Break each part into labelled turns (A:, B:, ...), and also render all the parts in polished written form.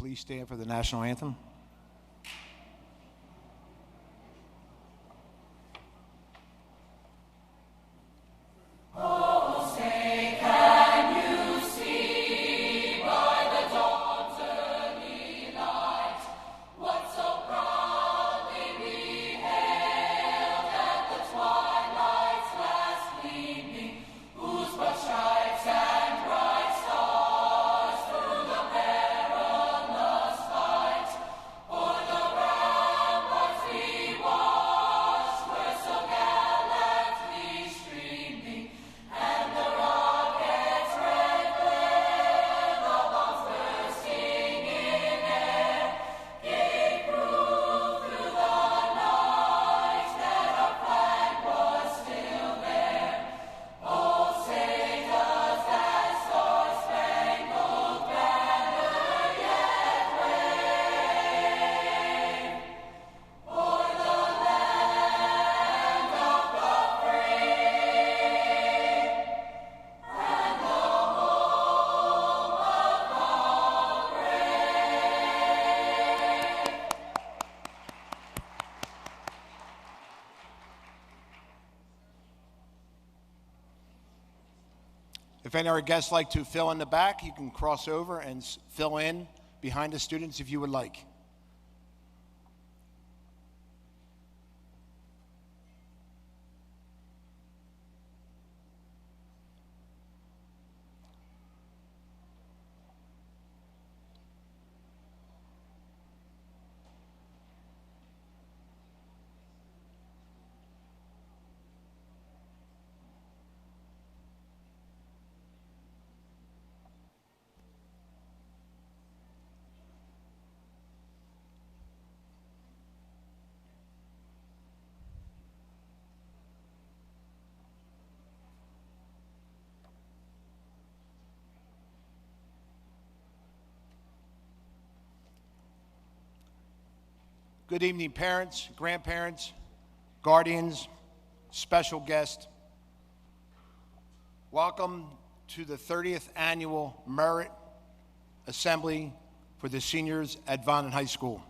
A: please stand for the national anthem? If any of our guests like to fill in the back, you can cross over and fill in behind the students if you would like. Good evening, parents, grandparents, guardians, special guests. Welcome to the 30th Annual Merit Assembly for the seniors at Vineland High School.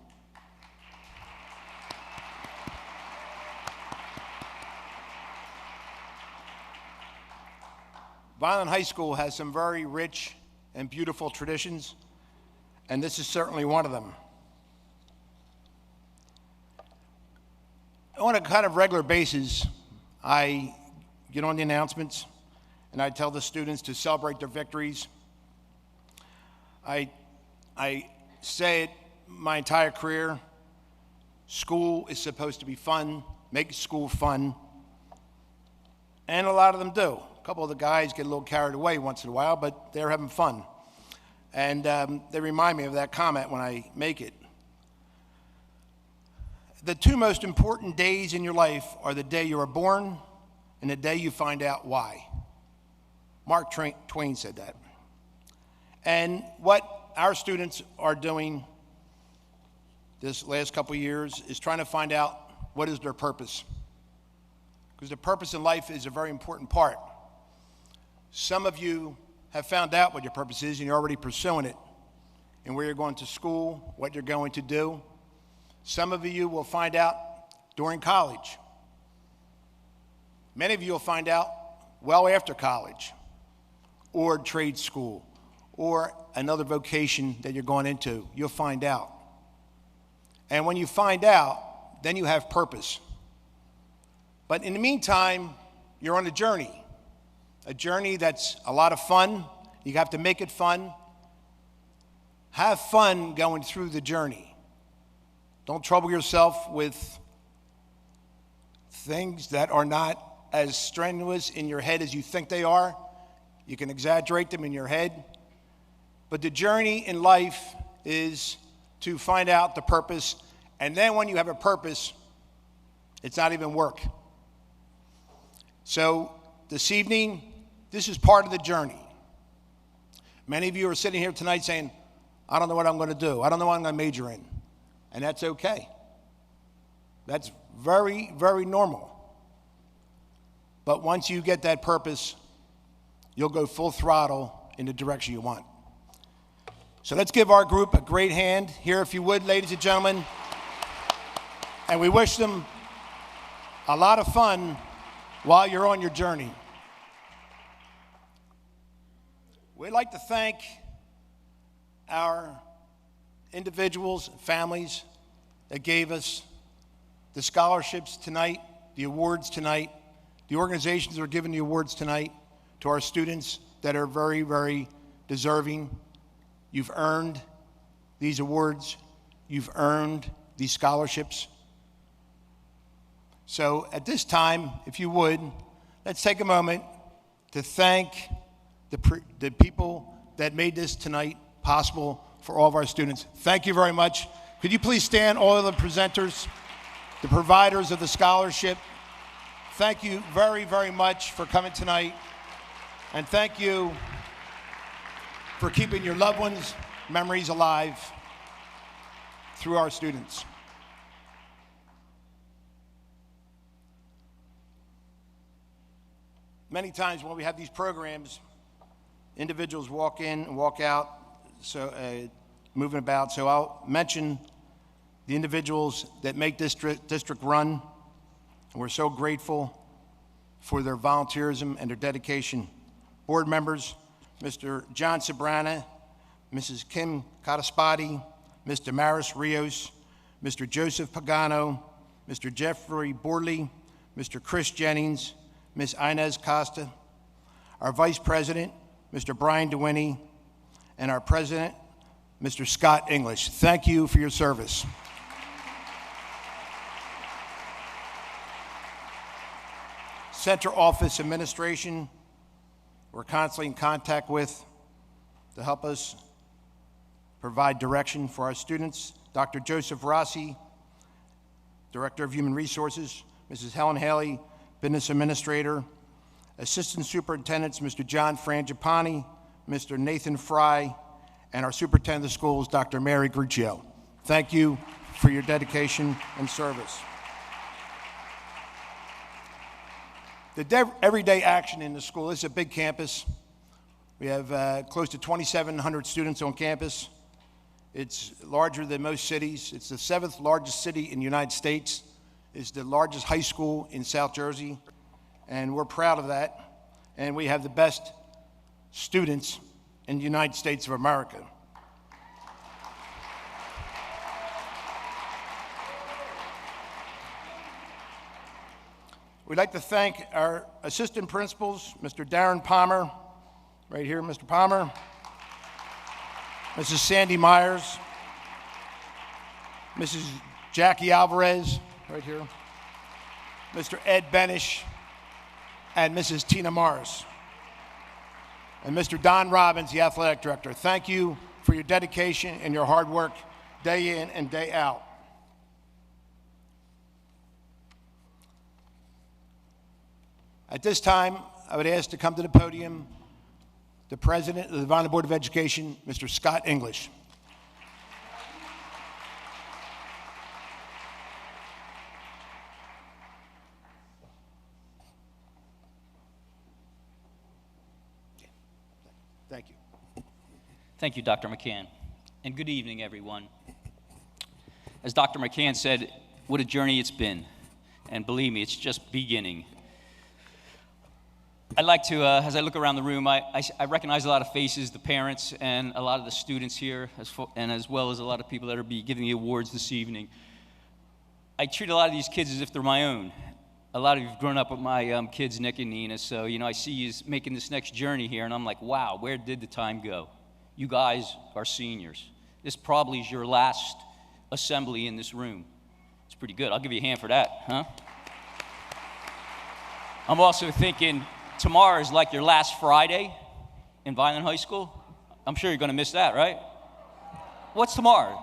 A: Vineland High School has some very rich and beautiful traditions, and this is certainly one of them. On a kind of regular basis, I get on the announcements and I tell the students to celebrate their victories. I say it my entire career, school is supposed to be fun, make school fun, and a lot of them do. A couple of the guys get a little carried away once in a while, but they're having fun. And they remind me of that comment when I make it. The two most important days in your life are the day you are born and the day you find out why. Mark Twain said that. And what our students are doing this last couple of years is trying to find out what is their purpose. Because the purpose in life is a very important part. Some of you have found out what your purpose is and you're already pursuing it, and where you're going to school, what you're going to do. Some of you will find out during college. Many of you will find out well after college, or trade school, or another vocation that you're going into. You'll find out. And when you find out, then you have purpose. But in the meantime, you're on a journey that's a lot of fun. You have to make it fun. Have fun going through the journey. Don't trouble yourself with things that are not as strenuous in your head as you think they are. You can exaggerate them in your head. But the journey in life is to find out the purpose. And then when you have a purpose, it's not even work. So this evening, this is part of the journey. Many of you are sitting here tonight saying, I don't know what I'm going to do. I don't know what I'm going to major in. And that's okay. That's very, very normal. But once you get that purpose, you'll go full throttle in the direction you want. So let's give our group a great hand here, if you would, ladies and gentlemen. And we wish them a lot of fun while you're on your journey. We'd like to thank our individuals and families that gave us the scholarships tonight, the awards tonight, the organizations that are giving the awards tonight, to our students that are very, very deserving. You've earned these awards. You've earned these scholarships. So at this time, if you would, let's take a moment to thank the people that made this tonight possible for all of our students. Thank you very much. Could you please stand, all of the presenters, the providers of the scholarship. Thank you very, very much for coming tonight. And thank you for keeping your loved ones' memories alive through our students. Many times when we have these programs, individuals walk in and walk out, so moving about. So I'll mention the individuals that make this district run. We're so grateful for their volunteerism and their dedication. Board members, Mr. John Sabrana, Mrs. Kim Cataspati, Mr. Maris Rios, Mr. Joseph Pagano, Mr. Jeffrey Borley, Mr. Chris Jennings, Ms. Inez Costa, our Vice President, Mr. Brian DeWinney, and our President, Mr. Scott English. Thank you for your service. Central Office Administration, we're constantly in contact with to help us provide direction for our students. Dr. Joseph Rossi, Director of Human Resources, Mrs. Helen Haley, Business Administrator, Assistant Superintendents, Mr. John Frangipani, Mr. Nathan Fry, and our Superintendent of Schools, Dr. Mary Gruccio. Thank you for your dedication and service. The everyday action in the school, this is a big campus. We have close to 2,700 students on campus. It's larger than most cities. It's the 7th largest city in the United States. It's the largest high school in South Jersey, and we're proud of that. And we have the best students in the United States of America. We'd like to thank our assistant principals, Mr. Darren Palmer, right here, Mr. Palmer, Mrs. Sandy Myers, Mrs. Jackie Alvarez, right here, Mr. Ed Benish, and Mrs. Tina Morris, and Mr. Don Robbins, the athletic director. Thank you for your dedication and your hard work day in and day out. At this time, I would ask to come to the podium the President of the Divine Board of Education, Mr. Scott English. Thank you.
B: Thank you, Dr. McCann, and good evening, everyone. As Dr. McCann said, what a journey it's been, and believe me, it's just beginning. I'd like to, as I look around the room, I recognize a lot of faces, the parents and a lot of the students here, as well as a lot of people that are giving the awards this evening. I treat a lot of these kids as if they're my own. A lot of you have grown up with my kids, Nick and Nina, so I see you making this next journey here, and I'm like, wow, where did the time go? You guys are seniors. This probably is your last assembly in this room. It's pretty good. I'll give you a hand for that, huh? I'm also thinking, tomorrow is like your last Friday in Vineland High School. I'm sure you're going to miss that, right? What's tomorrow?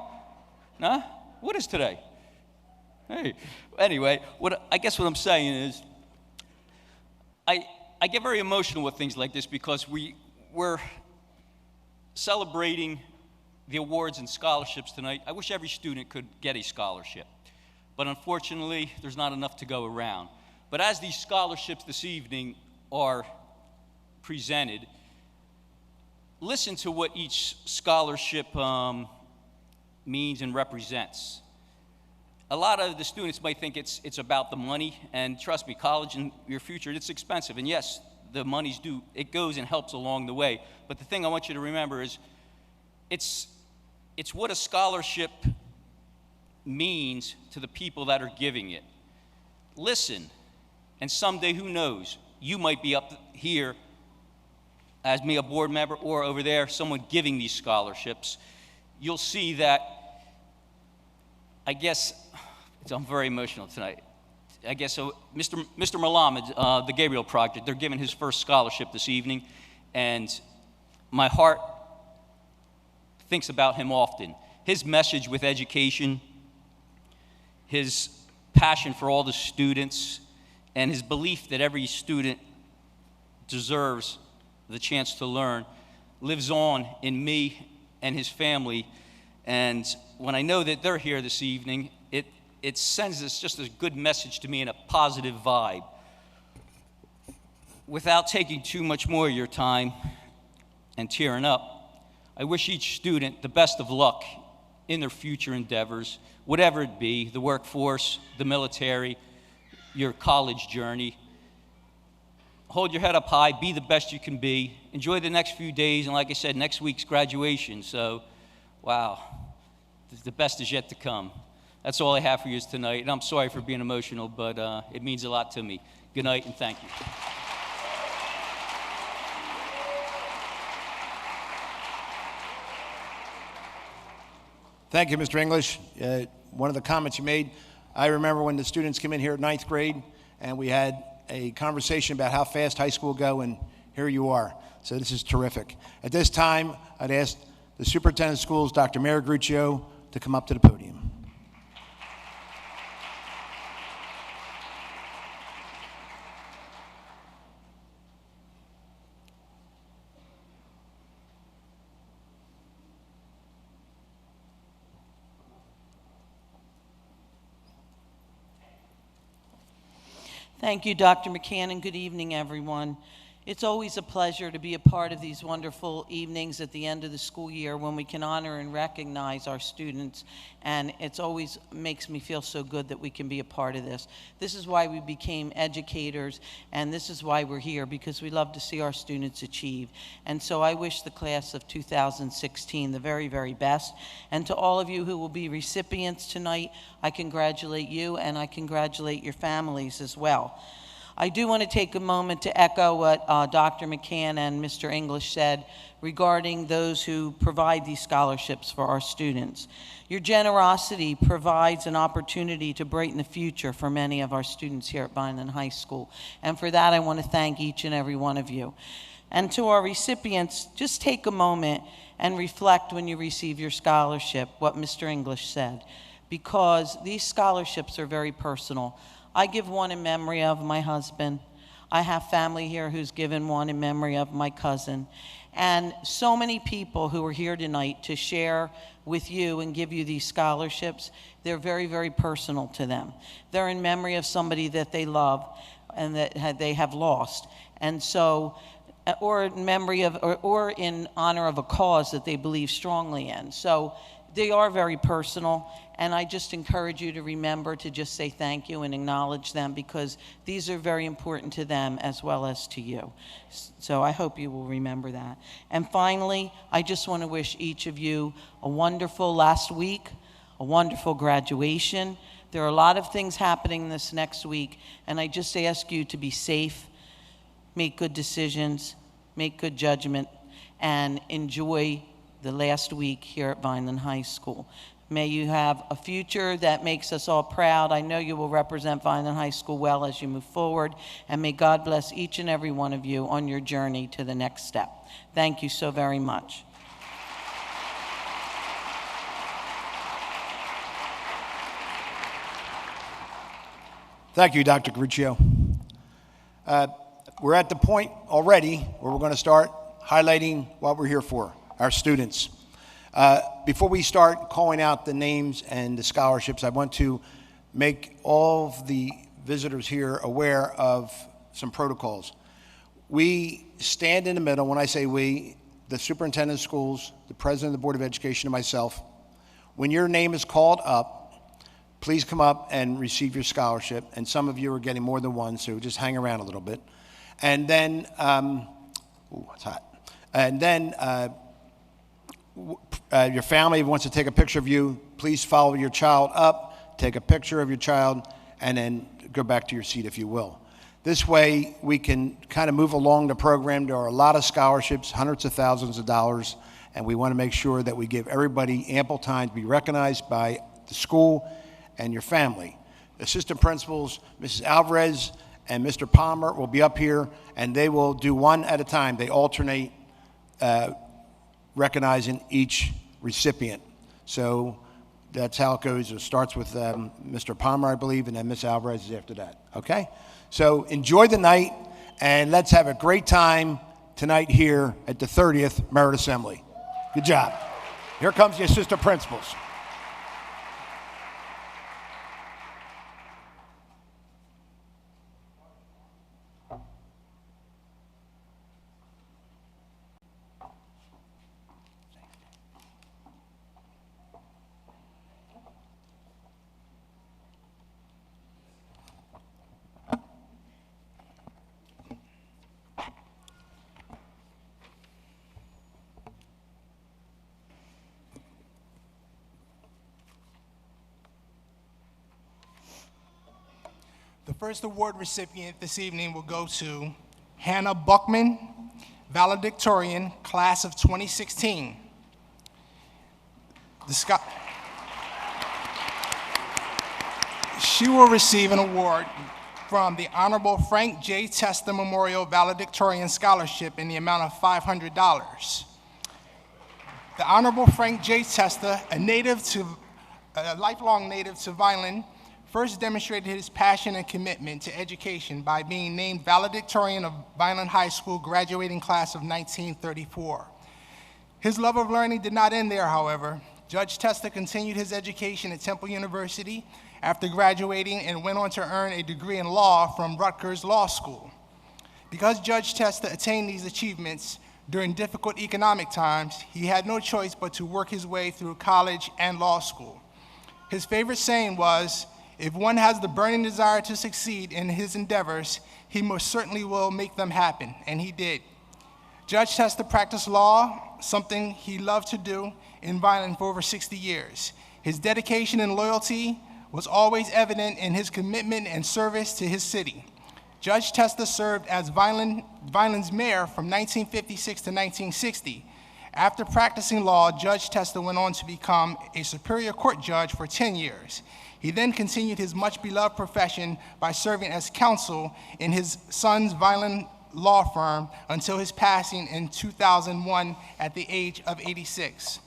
B: Huh? What is today? Hey. Anyway, I guess what I'm saying is I get very emotional with things like this because we're celebrating the awards and scholarships tonight. I wish every student could get a scholarship, but unfortunately, there's not enough to go around. But as these scholarships this evening are presented, listen to what each scholarship means and represents. A lot of the students might think it's about the money, and trust me, college and your future, it's expensive. And yes, the money's due, it goes and helps along the way. But the thing I want you to remember is it's what a scholarship means to the people that are giving it. Listen, and someday, who knows, you might be up here as me, a board member, or over there, someone giving these scholarships. You'll see that, I guess, I'm very emotional tonight. I guess so. Mr. Malamed, the Gabriel Project, they're giving his first scholarship this evening, and my heart thinks about him often. His message with education, his passion for all the students, and his belief that every student deserves the chance to learn lives on in me and his family. And when I know that they're here this evening, it sends us just a good message to me and a positive vibe. Without taking too much more of your time and tearing up, I wish each student the best of luck in their future endeavors, whatever it be, the workforce, the military, your college journey. Hold your head up high, be the best you can be, enjoy the next few days, and like I said, next week's graduation, so, wow, the best is yet to come. That's all I have for you tonight, and I'm sorry for being emotional, but it means a lot to me. Good night, and thank you.
A: Thank you, Mr. English. One of the comments you made, I remember when the students came in here at 9th grade, and we had a conversation about how fast high school will go, and here you are. So this is terrific. At this time, I'd ask the superintendent of schools, Dr. Mary Gruccio, to come up to the podium.
C: Thank you, Dr. McCann, and good evening, everyone. It's always a pleasure to be a part of these wonderful evenings at the end of the school year when we can honor and recognize our students, and it's always makes me feel so good that we can be a part of this. This is why we became educators, and this is why we're here, because we love to see our students achieve. And so I wish the class of 2016 the very, very best. And to all of you who will be recipients tonight, I congratulate you, and I congratulate your families as well. I do want to take a moment to echo what Dr. McCann and Mr. English said regarding those who provide these scholarships for our students. Your generosity provides an opportunity to brighten the future for many of our students here at Vineland High School. And for that, I want to thank each and every one of you. And to our recipients, just take a moment and reflect when you receive your scholarship, what Mr. English said, because these scholarships are very personal. I give one in memory of my husband. I have family here who's given one in memory of my cousin. And so many people who are here tonight to share with you and give you these scholarships, they're very, very personal to them. They're in memory of somebody that they love and that they have lost. And so, or in memory of, or in honor of a cause that they believe strongly in. So they are very personal, and I just encourage you to remember to just say thank you and acknowledge them, because these are very important to them as well as to you. So I hope you will remember that. And finally, I just want to wish each of you a wonderful last week, a wonderful graduation. There are a lot of things happening this next week, and I just ask you to be safe, make good decisions, make good judgment, and enjoy the last week here at Vineland High School. May you have a future that makes us all proud. I know you will represent Vineland High School well as you move forward, and may God bless each and every one of you on your journey to the next step. Thank you so very much.
A: Thank you, Dr. Gruccio. We're at the point already where we're going to start highlighting what we're here for, our students. Before we start calling out the names and the scholarships, I want to make all of the visitors here aware of some protocols. We stand in the middle. When I say we, the superintendent of schools, the president of the Board of Education, and myself. When your name is called up, please come up and receive your scholarship. And some of you are getting more than one, so just hang around a little bit. And then, ooh, it's hot. And then your family wants to take a picture of you. Please follow your child up, take a picture of your child, and then go back to your seat if you will. This way, we can kind of move along the program. There are a lot of scholarships, hundreds of thousands of dollars, and we want to make sure that we give everybody ample time to be recognized by the school and your family. Assistant principals, Mrs. Alvarez and Mr. Palmer will be up here, and they will do one at a time. They alternate recognizing each recipient. So that's how it goes. It starts with Mr. Palmer, I believe, and then Ms. Alvarez is after that, okay? So enjoy the night, and let's have a great time tonight here at the 30th Merit Assembly. Good job. Here comes the assistant principals.
D: The first award recipient this evening will go to Hannah Buckman, valedictorian, class of 2016. She will receive an award from the Honorable Frank J. Testa Memorial Valedictorian Scholarship in the amount of $500. The Honorable Frank J. Testa, a lifelong native to Vineland, first demonstrated his passion and commitment to education by being named valedictorian of Vineland High School graduating class of 1934. His love of learning did not end there, however. Judge Testa continued his education at Temple University after graduating and went on to earn a degree in law from Rutgers Law School. Because Judge Testa attained these achievements during difficult economic times, he had no choice but to work his way through college and law school. His favorite saying was, "If one has the burning desire to succeed in his endeavors, he most certainly will make them happen," and he did. Judge Testa practiced law, something he loved to do, in Vineland for over 60 years. His dedication and loyalty was always evident in his commitment and service to his city. Judge Testa served as Vineland's mayor from 1956 to 1960. After practicing law, Judge Testa went on to become a Superior Court judge for 10 years. He then continued his much-beloved profession by serving as counsel in his son's Vineland law firm until his passing in 2001 at the age of 86.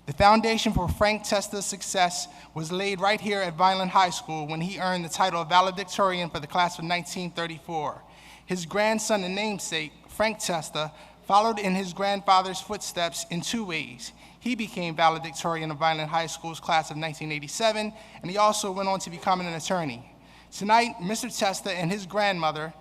D: The foundation for Frank Testa's success was laid right here at Vineland High School when he earned the title of valedictorian for the class of 1934. His grandson and namesake, Frank Testa, followed in his grandfather's footsteps in two ways. He became valedictorian of Vineland High School's class of 1987, and he also went on to become an attorney. Tonight, Mr. Testa and his grandmother,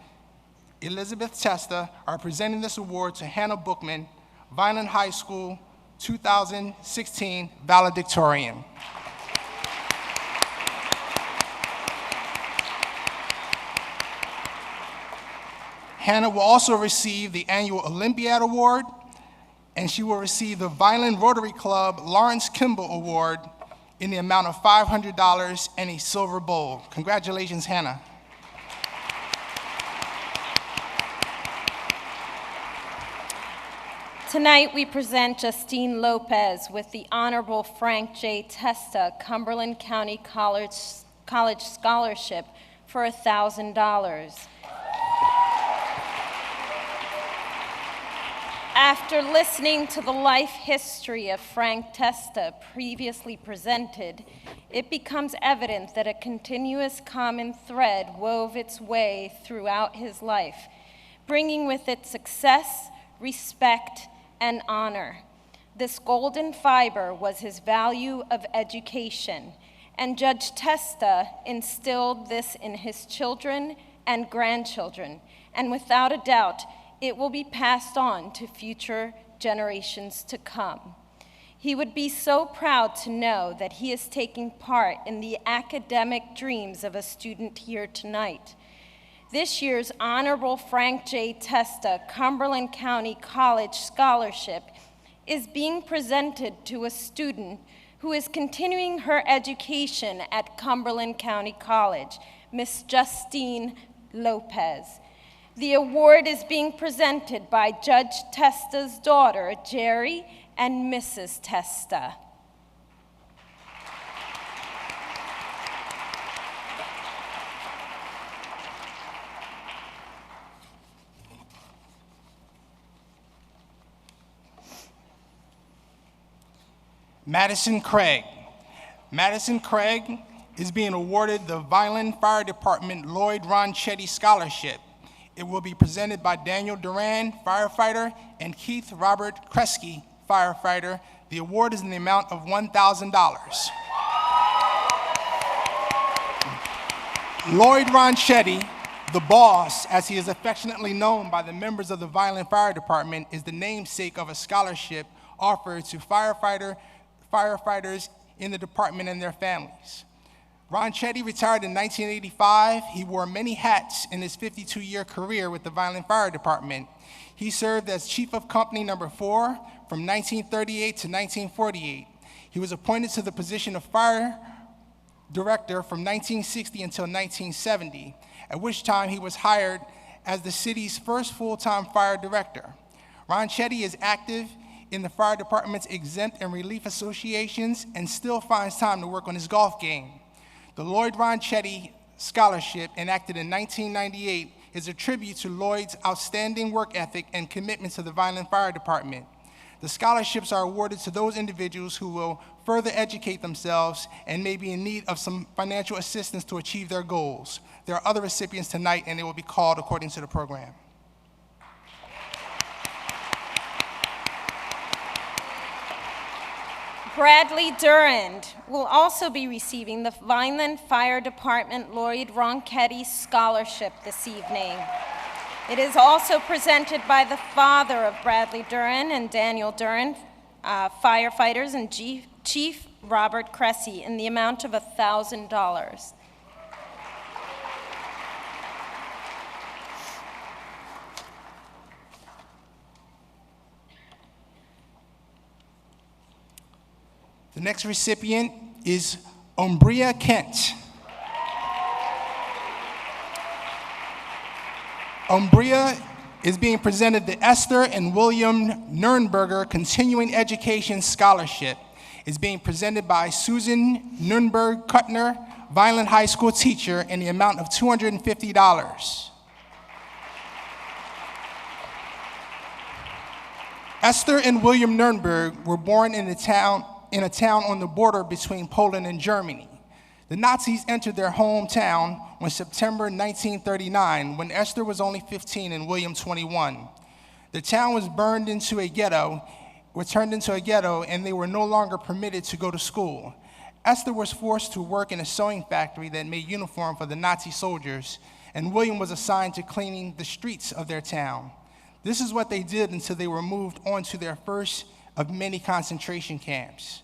D: Elizabeth Testa, are presenting this award to Hannah Bookman, Vineland High School 2016 valedictorian. Hannah will also receive the annual Olympiad Award, and she will receive the Vineland Rotary Club Lawrence Kimball Award in the amount of $500 and a silver bowl. Congratulations, Hannah.
E: Tonight we present Justine Lopez with the Honorable Frank J. Testa Cumberland County College Scholarship for $1,000. After listening to the life history of Frank Testa previously presented, it becomes evident that a continuous common thread wove its way throughout his life, bringing with it success, respect, and honor. This golden fiber was his value of education, and Judge Testa instilled this in his children and grandchildren, and without a doubt, it will be passed on to future generations to come. He would be so proud to know that he is taking part in the academic dreams of a student here tonight. This year's Honorable Frank J. Testa Cumberland County College Scholarship is being presented to a student who is continuing her education at Cumberland County College, Miss Justine Lopez. The award is being presented by Judge Testa's daughter, Jerry, and Mrs. Testa.
D: Madison Craig. Madison Craig is being awarded the Vineland Fire Department Lloyd Ronchetti Scholarship. It will be presented by Daniel Duran, firefighter, and Keith Robert Kresge, firefighter. The award is in the amount of $1,000. Lloyd Ronchetti, the boss, as he is affectionately known by the members of the Vineland Fire Department, is the namesake of a scholarship offered to firefighters in the department and their families. Ronchetti retired in 1985. He wore many hats in his 52-year career with the Vineland Fire Department. He served as Chief of Company Number 4 from 1938 to 1948. He was appointed to the position of Fire Director from 1960 until 1970, at which time he was hired as the city's first full-time fire director. Ronchetti is active in the fire department's exempt and relief associations and still finds time to work on his golf game. The Lloyd Ronchetti Scholarship, enacted in 1998, is a tribute to Lloyd's outstanding work ethic and commitment to the Vineland Fire Department. The scholarships are awarded to those individuals who will further educate themselves and may be in need of some financial assistance to achieve their goals. There are other recipients tonight, and they will be called according to the program.
E: Bradley Durand will also be receiving the Vineland Fire Department Lloyd Ronchetti Scholarship this evening. It is also presented by the father of Bradley Durand and Daniel Durand, firefighters, and Chief Robert Kresge, in the amount of $1,000.
D: The next recipient is Umbria Kent. Umbria is being presented the Esther and William Nurnberger Continuing Education Scholarship. It's being presented by Susan Nurnberg Kuttner, Vineland High School teacher, in the amount of $250. Esther and William Nurnberg were born in a town on the border between Poland and Germany. The Nazis entered their hometown on September 1939, when Esther was only 15 and William 21. The town was turned into a ghetto, and they were no longer permitted to go to school. Esther was forced to work in a sewing factory that made uniforms for the Nazi soldiers, and William was assigned to cleaning the streets of their town. This is what they did until they were moved on to their first of many concentration camps.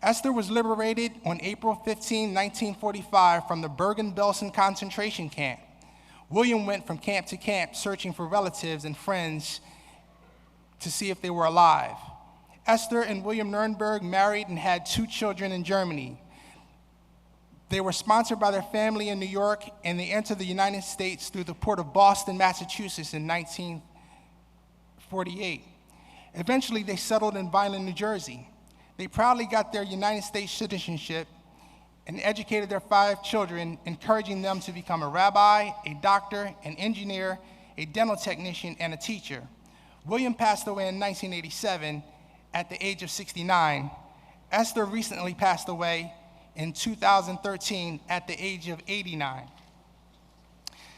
D: Esther was liberated on April 15, 1945 from the Bergen-Belsen concentration camp. William went from camp to camp searching for relatives and friends to see if they were alive. Esther and William Nurnberg married and had 2 children in Germany. They were sponsored by their family in New York, and they entered the United States through the port of Boston, Massachusetts in 1948. Eventually, they settled in Vineland, New Jersey. They proudly got their United States citizenship and educated their 5 children, encouraging them to become a rabbi, a doctor, an engineer, a dental technician, and a teacher. William passed away in 1987 at the age of 69. Esther recently passed away in 2013 at the age of 89.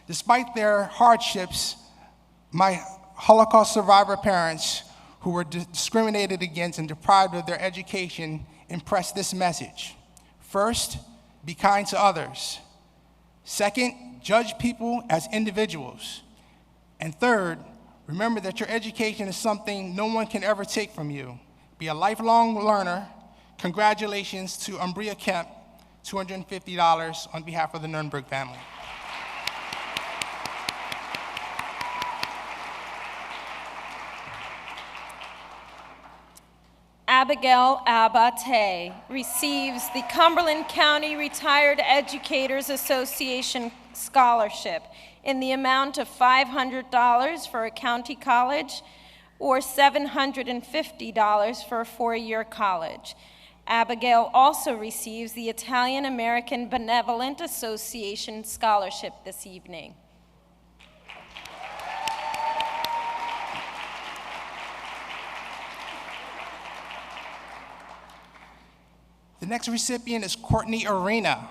D: Despite their hardships, my Holocaust survivor parents, who were discriminated against and deprived of their education, impressed this message. First, be kind to others. Second, judge people as individuals. And third, Remember that your education is something no one can ever take from you. Be a lifelong learner. Congratulations to Umbria Kemp, $250 on behalf of the Nurnberg family.
E: Abigail Abate receives the Cumberland County Retired Educators Association Scholarship in the amount of $500 for a county college or $750 for a four-year college. Abigail also receives the Italian American Benevolent Association Scholarship this evening.
D: The next recipient is Courtney Arena.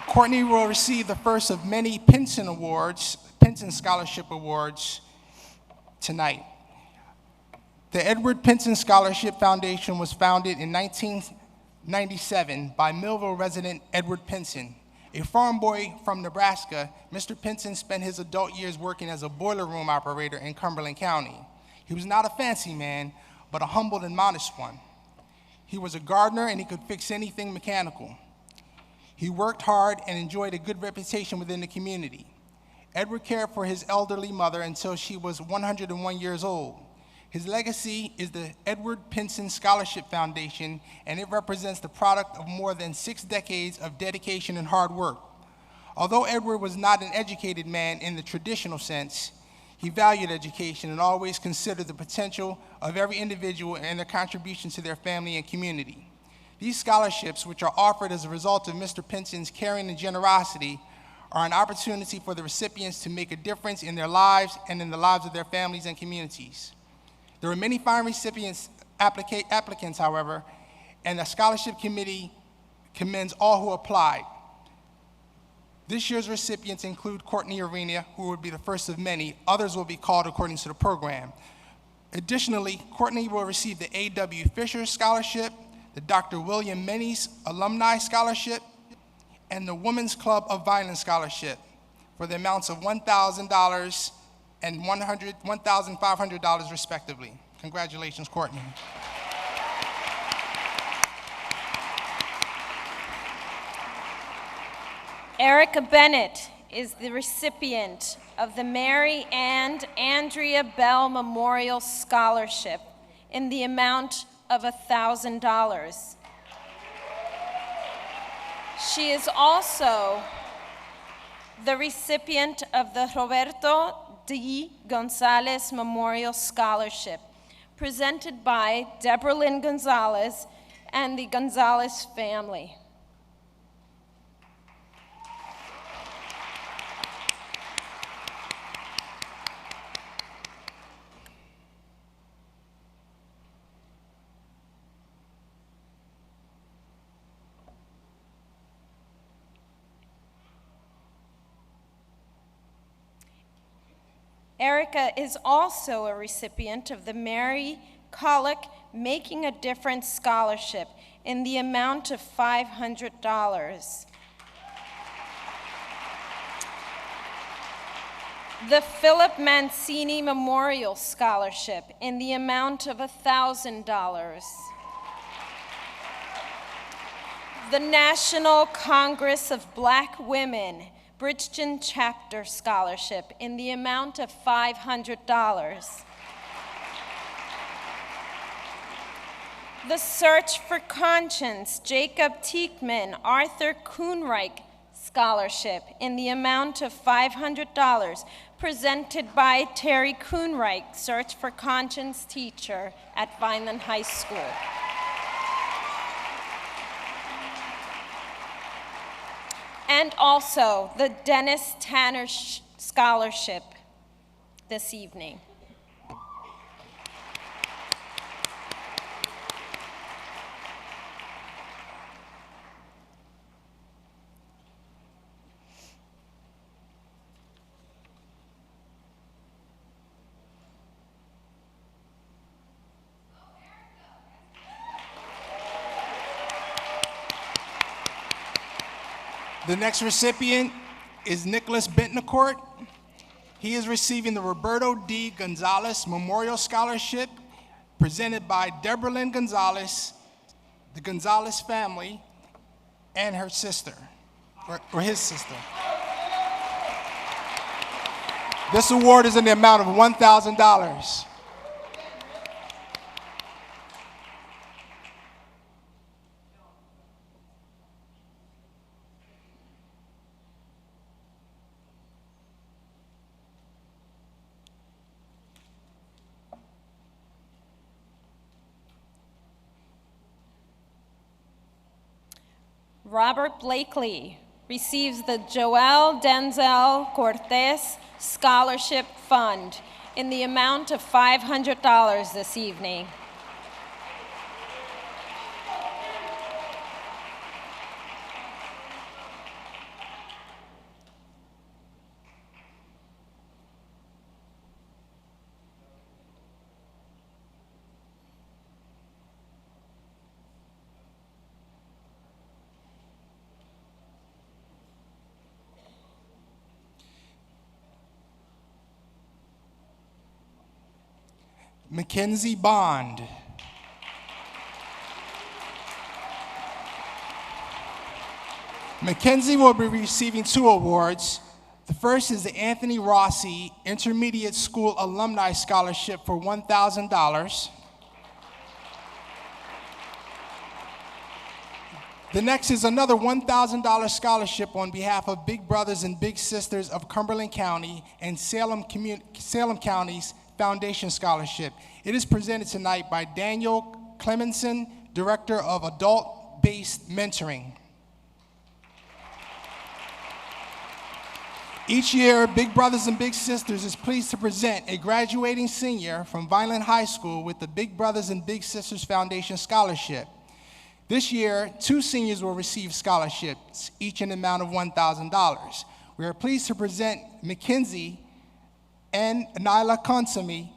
D: Courtney will receive the first of many Pinson Scholarship Awards tonight. The Edward Pinson Scholarship Foundation was founded in 1997 by Millville resident Edward Pinson. A farm boy from Nebraska, Mr. Pinson spent his adult years working as a boiler room operator in Cumberland County. He was not a fancy man, but a humble and modest one. He was a gardener and he could fix anything mechanical. He worked hard and enjoyed a good reputation within the community. Edward cared for his elderly mother until she was 101 years old. His legacy is the Edward Pinson Scholarship Foundation, and it represents the product of more than 6 decades of dedication and hard work. Although Edward was not an educated man in the traditional sense, he valued education and always considered the potential of every individual and their contribution to their family and community. These scholarships, which are offered as a result of Mr. Pinson's caring and generosity, are an opportunity for the recipients to make a difference in their lives and in the lives of their families and communities. There are many fine applicants, however, and the scholarship committee commends all who applied. This year's recipients include Courtney Arena, who will be the first of many. Others will be called according to the program. Additionally, Courtney will receive the A.W. Fisher Scholarship, the Dr. William Menes Alumni Scholarship, and the Women's Club of Violence Scholarship for the amounts of $1,000 and $1,500 respectively. Congratulations, Courtney.
E: Erica Bennett is the recipient of the Mary and Andrea Bell Memorial Scholarship in the amount of $1,000. She is also the recipient of the Roberto D. Gonzalez Memorial Scholarship, presented by Deborah Lynn Gonzalez and the Gonzalez family. Erica is also a recipient of the Mary Colick Making a Difference Scholarship in the amount of $500. The Philip Mancini Memorial Scholarship in the amount of $1,000. The National Congress of Black Women Bridgeton Chapter Scholarship in the amount of $500. The Search for Conscience Jacob Teichman Arthur Kuhnreich Scholarship in the amount of $500, presented by Terry Kuhnreich, Search for Conscience teacher at Vineland High School. And also the Dennis Tanner Scholarship this evening.
D: The next recipient is Nicholas Bentoncourt. He is receiving the Roberto D. Gonzalez Memorial Scholarship presented by Deborah Lynn Gonzalez, the Gonzalez family, and her sister, or his sister. This award is in the amount of $1,000.
E: Robert Blakely receives the Joel Denzel Cortez Scholarship Fund in the amount of $500 this evening.
D: Mackenzie Bond. Mackenzie will be receiving 2 awards. The first is the Anthony Rossi Intermediate School Alumni Scholarship for $1,000. The next is another $1,000 scholarship on behalf of Big Brothers and Big Sisters of Cumberland County and Salem County's Foundation Scholarship. It is presented tonight by Daniel Clemenson, Director of Adult-Based Mentoring. Each year, Big Brothers and Big Sisters is pleased to present a graduating senior from Vineland High School with the Big Brothers and Big Sisters Foundation Scholarship. This year, 2 seniors will receive scholarships, each in the amount of $1,000. We are pleased to present Mackenzie and Nyla Consami,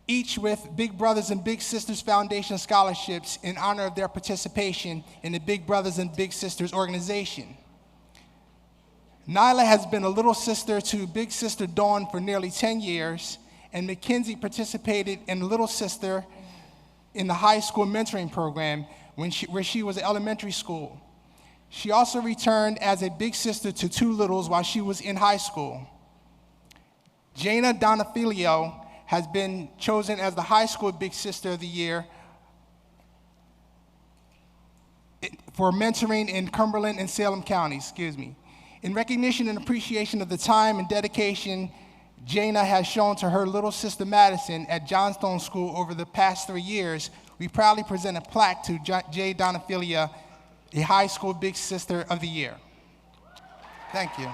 D: each with Big Brothers and Big Sisters Foundation scholarships in honor of their participation in the Big Brothers and Big Sisters organization. Nyla has been a little sister to Big Sister Dawn for nearly 10 years, and Mackenzie participated in Little Sister in the high school mentoring program where she was at elementary school. She also returned as a big sister to 2 littles while she was in high school. Jana Donofilio has been chosen as the High School Big Sister of the Year for mentoring in Cumberland and Salem counties, In recognition and appreciation of the time and dedication Jana has shown to her little sister Madison at Johnstone School over the past 3 years, we proudly present a plaque to Jay Donophilia, a High School Big Sister of the Year. Thank you.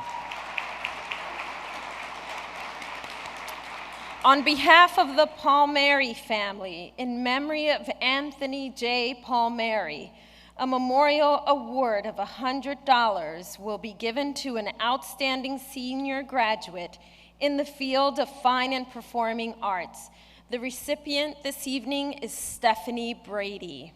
E: On behalf of the Palmieri family, in memory of Anthony J. Palmieri, a memorial award of $100 will be given to an outstanding senior graduate in the field of fine and performing arts. The recipient this evening is Stephanie Brady.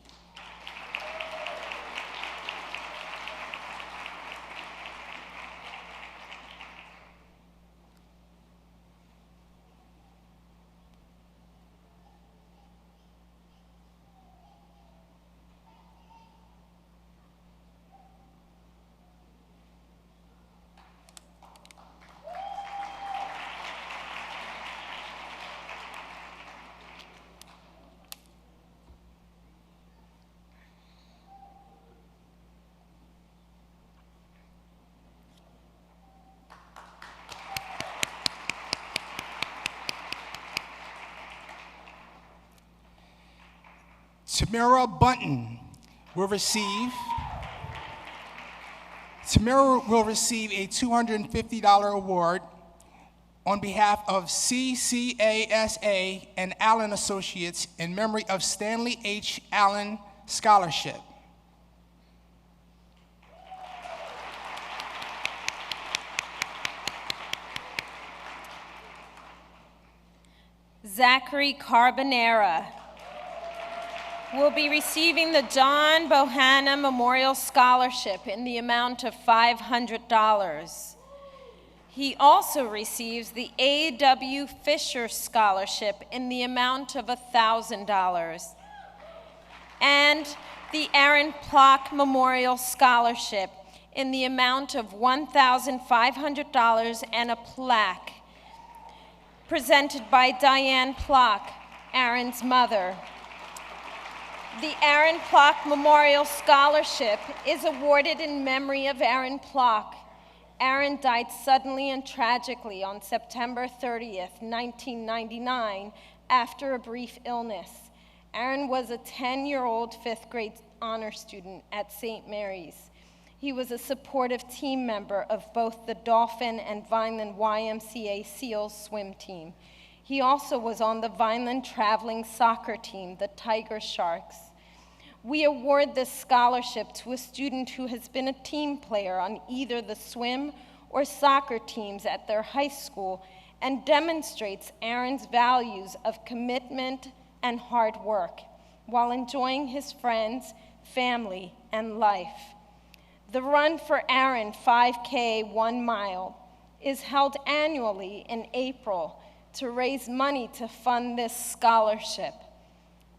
D: Tamara Bunton will receive a $250 award on behalf of CCASA and Allen Associates in memory of Stanley H. Allen Scholarship.
E: Zachary Carbonera will be receiving the John Bohanna Memorial Scholarship in the amount of $500. He also receives the A.W. Fisher Scholarship in the amount of $1,000 and the Aaron Plock Memorial Scholarship in the amount of $1,500 and a plaque presented by Diane Plock, Aaron's mother. The Aaron Plock Memorial Scholarship is awarded in memory of Aaron Plock. Aaron died suddenly and tragically on September 30th, 1999, after a brief illness. Aaron was a 10-year-old fifth grade honor student at St. Mary's. He was a supportive team member of both the Dauphin and Vineland YMCA SEALs swim team. He also was on the Vineland traveling soccer team, the Tiger Sharks. We award this scholarship to a student who has been a team player on either the swim or soccer teams at their high school and demonstrates Aaron's values of commitment and hard work while enjoying his friends, family, and life. The Run for Aaron 5K 1 mile is held annually in April to raise money to fund this scholarship.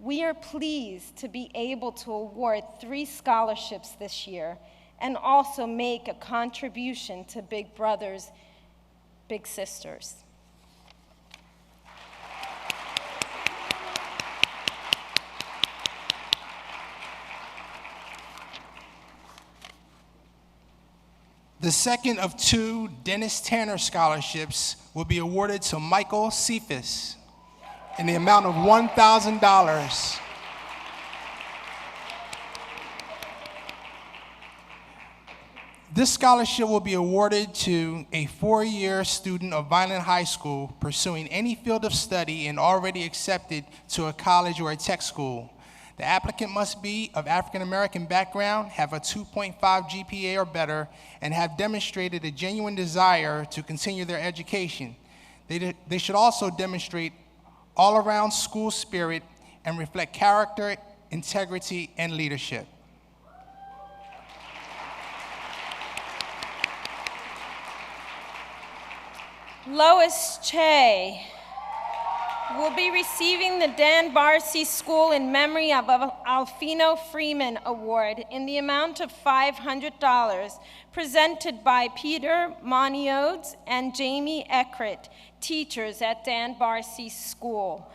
E: We are pleased to be able to award 3 scholarships this year and also make a contribution to Big Brothers, Big Sisters.
D: The second of 2 Dennis Tanner scholarships will be awarded to Michael Cephas in the amount of $1,000. This scholarship will be awarded to a 4-year student of Vineland High School pursuing any field of study and already accepted to a college or a tech school. The applicant must be of African American background, have a 2.5 GPA or better, and have demonstrated a genuine desire to continue their education. They should also demonstrate all-around school spirit and reflect character, integrity, and leadership.
E: Lois Che will be receiving the Dan Barcy School in Memory of Alfino Freeman Award in the amount of $500, presented by Peter Moniodes and Jamie Eckert, teachers at Dan Barcy School.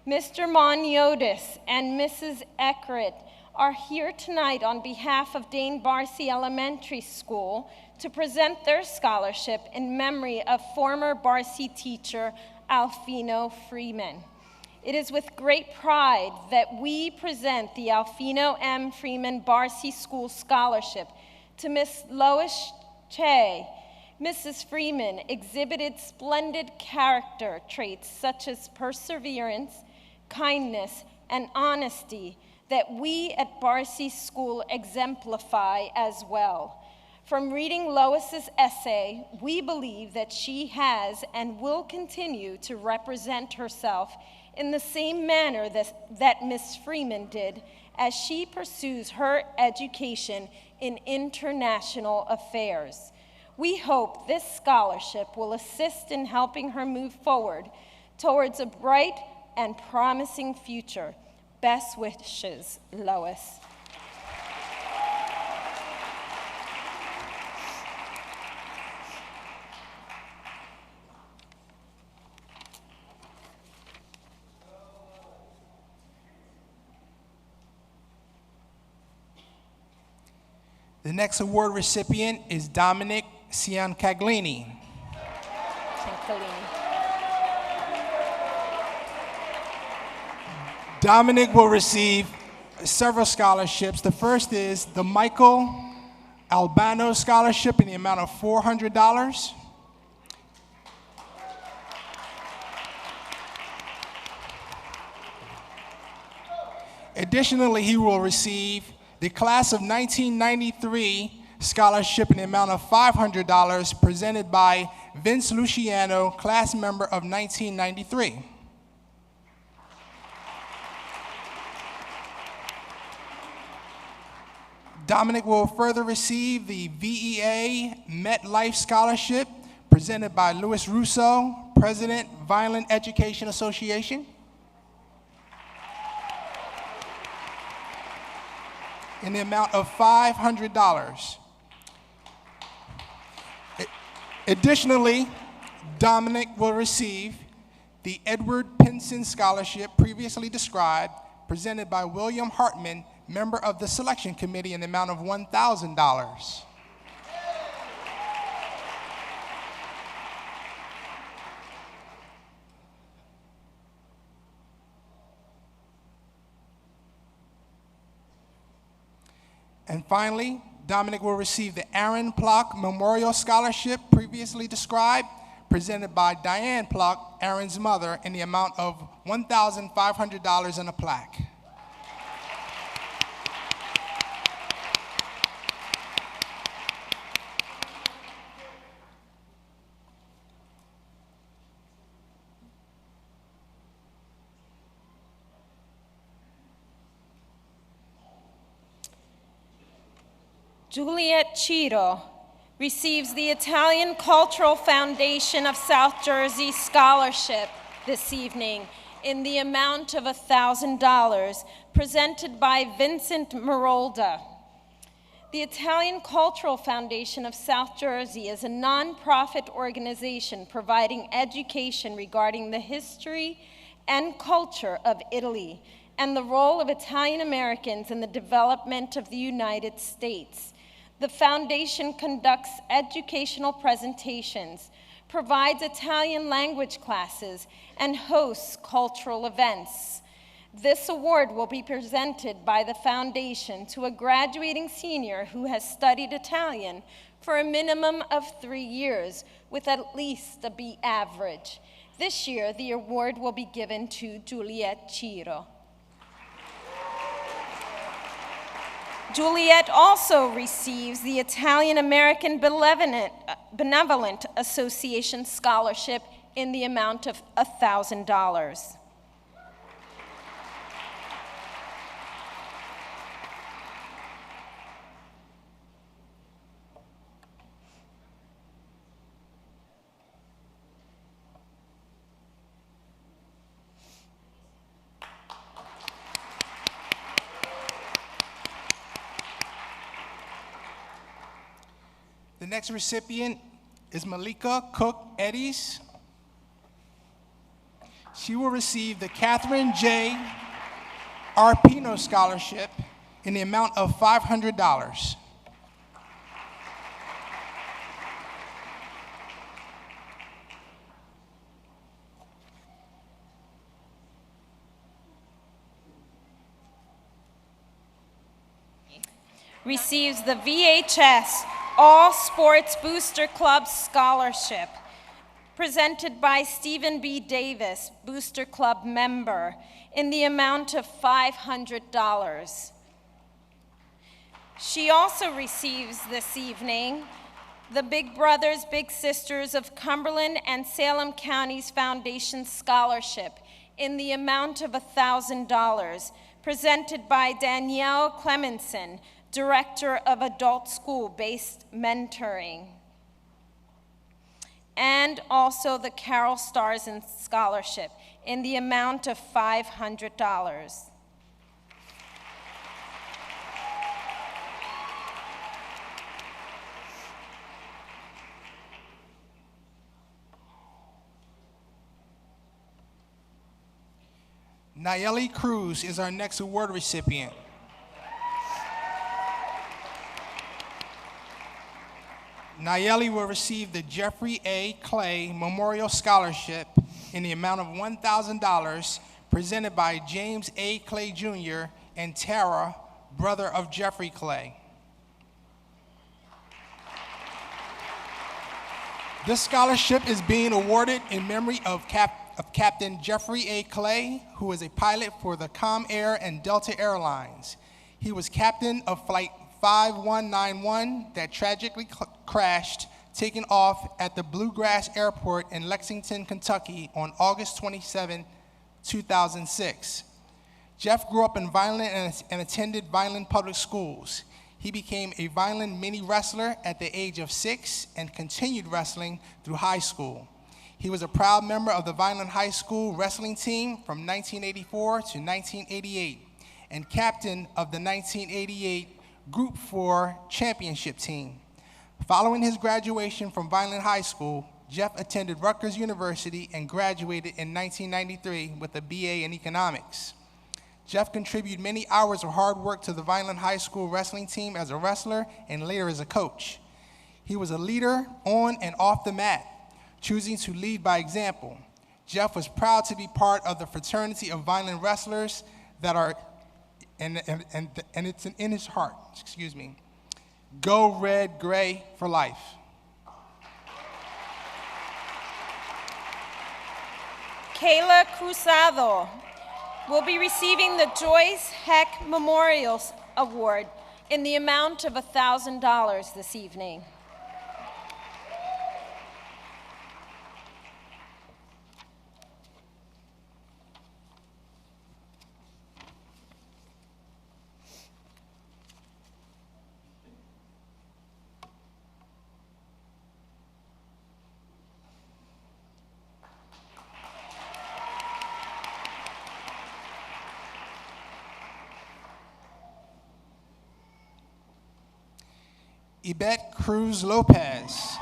E: Mr. Moniodes and Mrs. Eckert are here tonight on behalf of Dan Barcy Elementary School to present their scholarship in memory of former Barcy teacher Alfino Freeman. It is with great pride that we present the Alfino M. Freeman Barcy School Scholarship to Miss Lois Che. Mrs. Freeman exhibited splendid character traits such as perseverance, kindness, and honesty that we at Barcy School exemplify as well. From reading Lois's essay, we believe that she has and will continue to represent herself in the same manner that Miss Freeman did as she pursues her education in international affairs. We hope this scholarship will assist in helping her move forward towards a bright and promising future. Best wishes, Lois.
D: The next award recipient is Dominic Ciancaglini. Dominic will receive several scholarships. The first is the Michael Albano Scholarship in the amount of $400. Additionally, he will receive the Class of 1993 scholarship in the amount of $500 presented by Vince Luciano, class member of 1993. Dominic will further receive the VEA MetLife Scholarship presented by Louis Russo, President, Violent Education Association. In the amount of $500. Additionally, Dominic will receive the Edward Pinson Scholarship previously described, presented by William Hartman, member of the selection committee, in the amount of $1,000. And finally, Dominic will receive the Aaron Plock Memorial Scholarship previously described, presented by Diane Plock, Aaron's mother, in the amount of $1,500 and a plaque.
E: Juliet Ciro receives the Italian Cultural Foundation of South Jersey Scholarship this evening in the amount of $1,000, presented by Vincent Marolda. The Italian Cultural Foundation of South Jersey is a nonprofit organization providing education regarding the history and culture of Italy and the role of Italian Americans in the development of the United States. The foundation conducts educational presentations, provides Italian language classes, and hosts cultural events. This award will be presented by the foundation to a graduating senior who has studied Italian for a minimum of 3 years with at least a B average. This year, the award will be given to Juliet Ciro. Juliet also receives the Italian American Benevolent Association Scholarship in the amount of $1,000.
D: The next recipient is Malika Cook Eddies. She will receive the Catherine J. Arpino Scholarship in the amount of $500.
E: Receives the VHS All Sports Booster Club Scholarship, presented by Stephen B. Davis, Booster Club member, in the amount of $500. She also receives this evening the Big Brothers Big Sisters of Cumberland and Salem Counties Foundation Scholarship in the amount of $1,000, presented by Danielle Clemenson, Director of Adult School-Based Mentoring. And also the Carol Starzen Scholarship in the amount of $500.
D: Nayeli Cruz is our next award recipient. Nayeli will receive the Jeffrey A. Clay Memorial Scholarship in the amount of $1,000, presented by James A. Clay Jr. and Tara, brother of Jeffrey Clay. This scholarship is being awarded in memory of Captain Jeffrey A. Clay, who was a pilot for the Comair and Delta Airlines. He was captain of Flight 5191 that tragically crashed, taking off at the Bluegrass Airport in Lexington, Kentucky on August 27, 2006. Jeff grew up in Vineland and attended Vineland Public Schools. He became a Vineland mini wrestler at the age of 6 and continued wrestling through high school. He was a proud member of the Vineland High School wrestling team from 1984 to 1988 and captain of the 1988 Group 4 championship team. Following his graduation from Vineland High School, Jeff attended Rutgers University and graduated in 1993 with a BA in economics. Jeff contributed many hours of hard work to the Vineland High School wrestling team as a wrestler and later as a coach. He was a leader on and off the mat, choosing to lead by example. Jeff was proud to be part of the fraternity of Vineland wrestlers that are, and it's in his heart, excuse me. Go Red Gray for life.
E: Kayla Cruzado will be receiving the Joyce Heck Memorial Award in the amount of $1,000 this evening.
D: Yvette Cruz Lopez.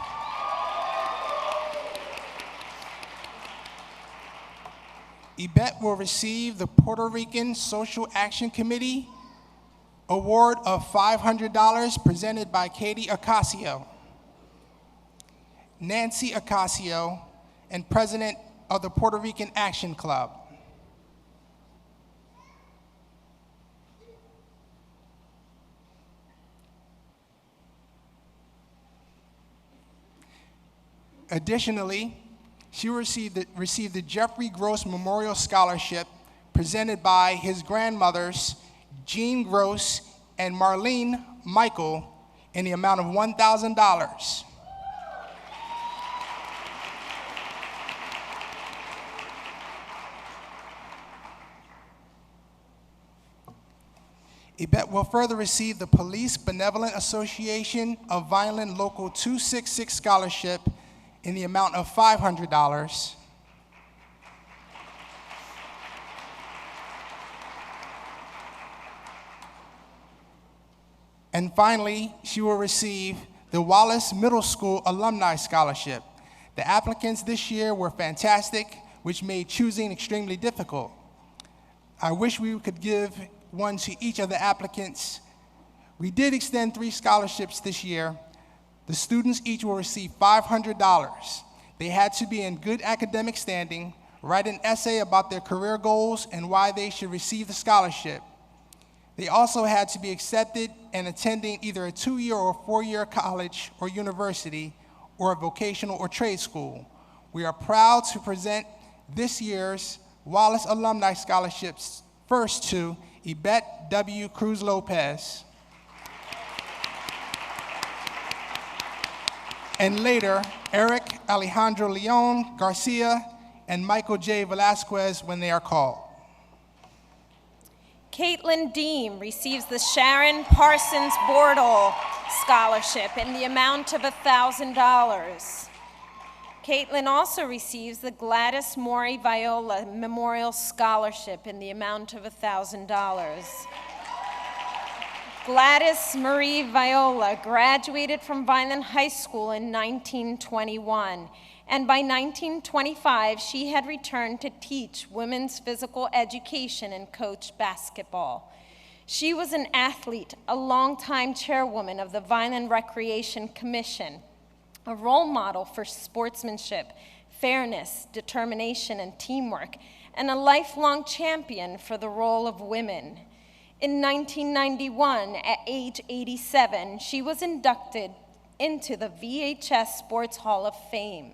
D: Yvette will receive the Puerto Rican Social Action Committee Award of $500 presented by Katie Ocasio. Nancy Ocasio, and president of the Puerto Rican Action Club. Additionally, she received the Jeffrey Gross Memorial Scholarship presented by his grandmothers, Jean Gross and Marlene Michael, in the amount of $1,000. Yvette will further receive the Police Benevolent Association of Vineland Local 266 Scholarship in the amount of $500. And finally, she will receive the Wallace Middle School Alumni Scholarship. The applicants this year were fantastic, which made choosing extremely difficult. I wish we could give one to each of the applicants. We did extend 3 scholarships this year. The students each will receive $500. They had to be in good academic standing, write an essay about their career goals and why they should receive the scholarship. They also had to be accepted and attending either a 2-year or 4-year college or university or a vocational or trade school. We are proud to present this year's Wallace Alumni Scholarships first to Yvette W. Cruz Lopez, and later, Eric Alejandro Leon Garcia and Michael J. Velasquez when they are called.
E: Caitlin Deem receives the Sharon Parsons Bortle Scholarship in the amount of $1,000. Caitlin also receives the Gladys Maury Viola Memorial Scholarship in the amount of $1,000. Gladys Marie Viola graduated from Vineland High School in 1921, and by 1925, she had returned to teach women's physical education and coach basketball. She was an athlete, a longtime chairwoman of the Vineland Recreation Commission, a role model for sportsmanship, fairness, determination, and teamwork, and a lifelong champion for the role of women. In 1991, at age 87, she was inducted into the VHS Sports Hall of Fame.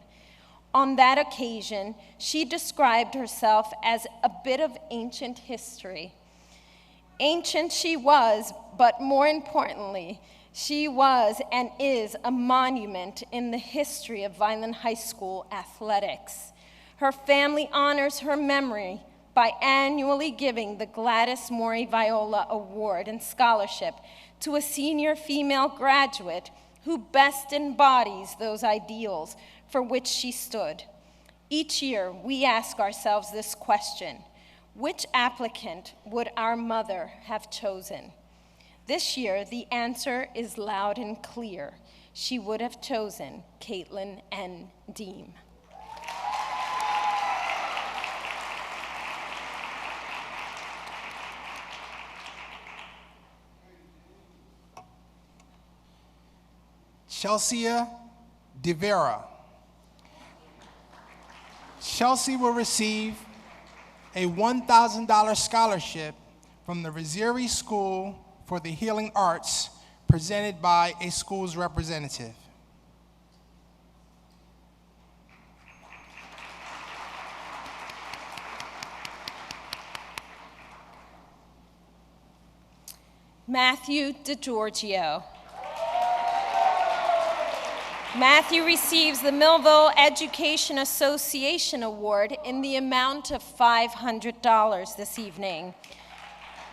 E: On that occasion, she described herself as a bit of ancient history. Ancient she was, but more importantly, she was and is a monument in the history of Vineland High School athletics. Her family honors her memory by annually giving the Gladys Maury Viola Award and Scholarship to a senior female graduate who best embodies those ideals for which she stood. Each year, we ask ourselves this question: which applicant would our mother have chosen? This year, the answer is loud and clear. She would have chosen Caitlin N. Deem.
D: Chelsea De Vera. Chelsea will receive a $1,000 scholarship from the Rosieri School for the Healing Arts, presented by a school's representative.
E: Matthew DeGiorgio. Matthew receives the Millville Education Association Award in the amount of $500 this evening.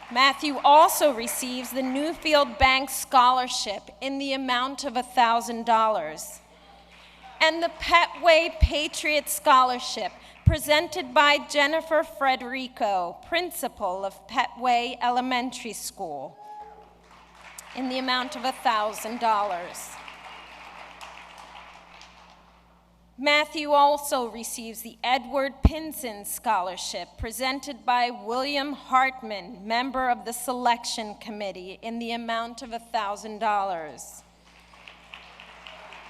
E: Matthew also receives the Newfield Bank Scholarship in the amount of $1,000. And the Petway Patriot Scholarship presented by Jennifer Frederico, principal of Petway Elementary School, in the amount of $1,000. Matthew also receives the Edward Pinson Scholarship presented by William Hartman, member of the selection committee, in the amount of $1,000.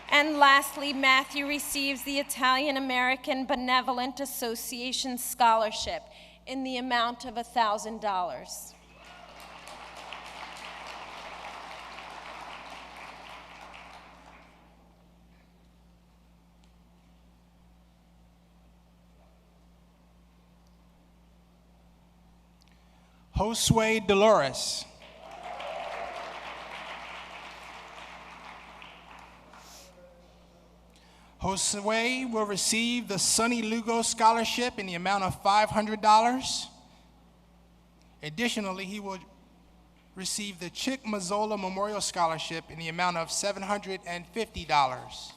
E: And lastly, Matthew receives the Italian American Benevolent Association Scholarship in the amount of $1,000.
D: Josue Dolores. Josue will receive the Sonny Lugo Scholarship in the amount of $500. Additionally, he will receive the Chick Mazzola Memorial Scholarship in the amount of $750.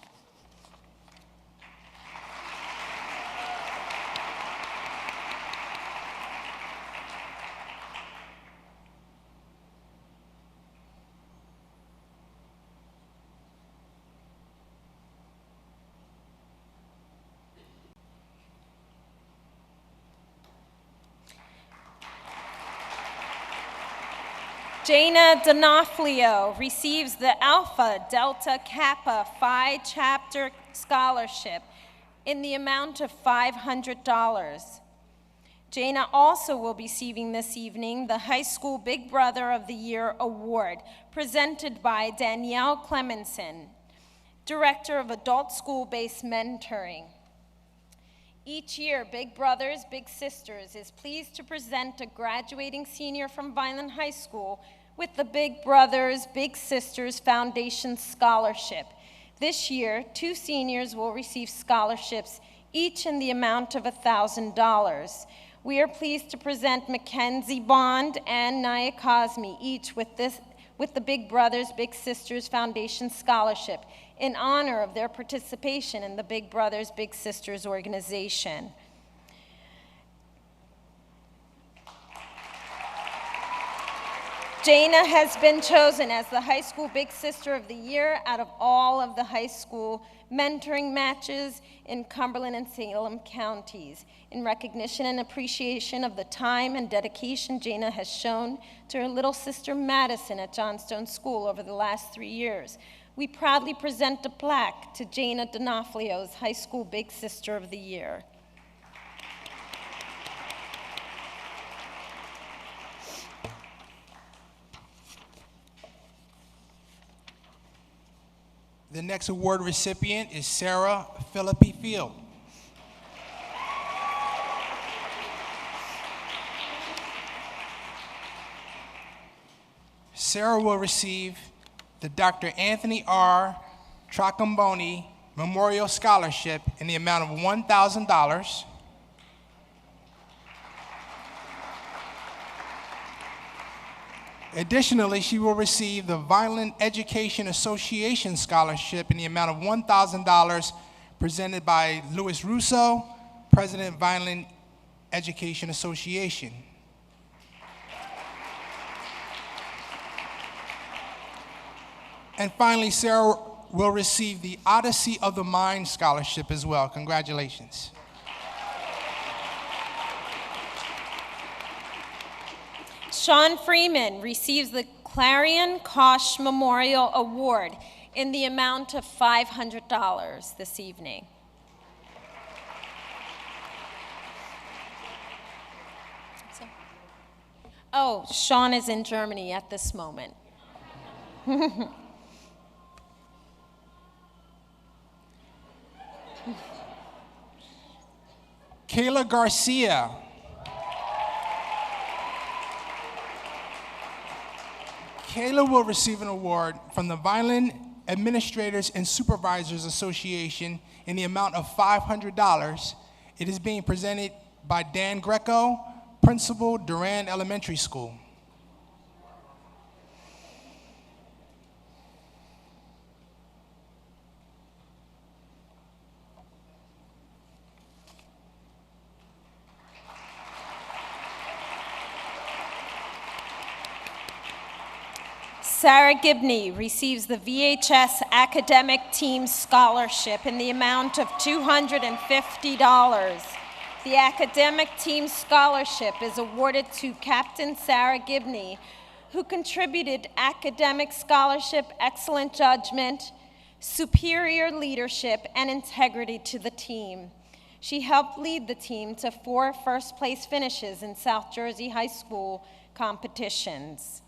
E: Jana D'Onofrio receives the Alpha Delta Kappa Phi Chapter Scholarship in the amount of $500. Jana also will be receiving this evening the High School Big Brother of the Year Award, presented by Danielle Clemenson, Director of Adult School-Based Mentoring. Each year, Big Brothers Big Sisters is pleased to present a graduating senior from Vineland High School with the Big Brothers Big Sisters Foundation Scholarship. This year, 2 seniors will receive scholarships, each in the amount of $1,000. We are pleased to present Mackenzie Bond and Naya Cosme, each with the Big Brothers Big Sisters Foundation Scholarship, in honor of their participation in the Big Brothers Big Sisters organization. Jana has been chosen as the High School Big Sister of the Year out of all of the high school mentoring matches in Cumberland and Salem counties, in recognition and appreciation of the time and dedication Jana has shown to her little sister Madison at Johnstone School over the last 3 years. We proudly present a plaque to Jana D'Onofrio's High School Big Sister of the Year.
D: The next award recipient is Sarah Philippi Field. Sarah will receive the Dr. Anthony R. Tracamboni Memorial Scholarship in the amount of $1,000. Additionally, she will receive the Violin Education Association Scholarship in the amount of $1,000 presented by Louis Russo, President, Violin Education Association. And finally, Sarah will receive the Odyssey of the Mind Scholarship as well. Congratulations.
E: Sean Freeman receives the Clarion Kosh Memorial Award in the amount of $500 this evening. Oh, Sean is in Germany at this moment.
D: Kayla Garcia. Kayla will receive an award from the Violin Administrators and Supervisors Association in the amount of $500. It is being presented by Dan Greco, Principal, Durand Elementary School.
E: Sarah Gibney receives the VHS Academic Team Scholarship in the amount of $250. The Academic Team Scholarship is awarded to Captain Sarah Gibney, who contributed academic scholarship, excellent judgment, superior leadership, and integrity to the team. She helped lead the team to 4 first-place finishes in South Jersey high school competitions.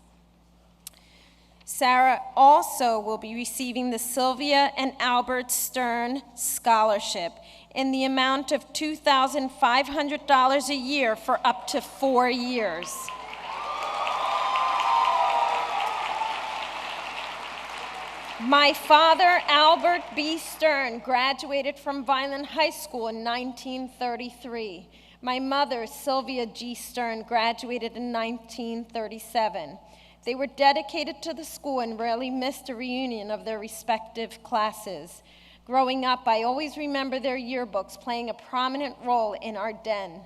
E: Sarah also will be receiving the Sylvia and Albert Stern Scholarship in the amount of $2,500 a year for up to 4 years. My father, Albert B. Stern, graduated from Vineland High School in 1933. My mother, Sylvia G. Stern, graduated in 1937. They were dedicated to the school and rarely missed a reunion of their respective classes. Growing up, I always remember their yearbooks playing a prominent role in our den.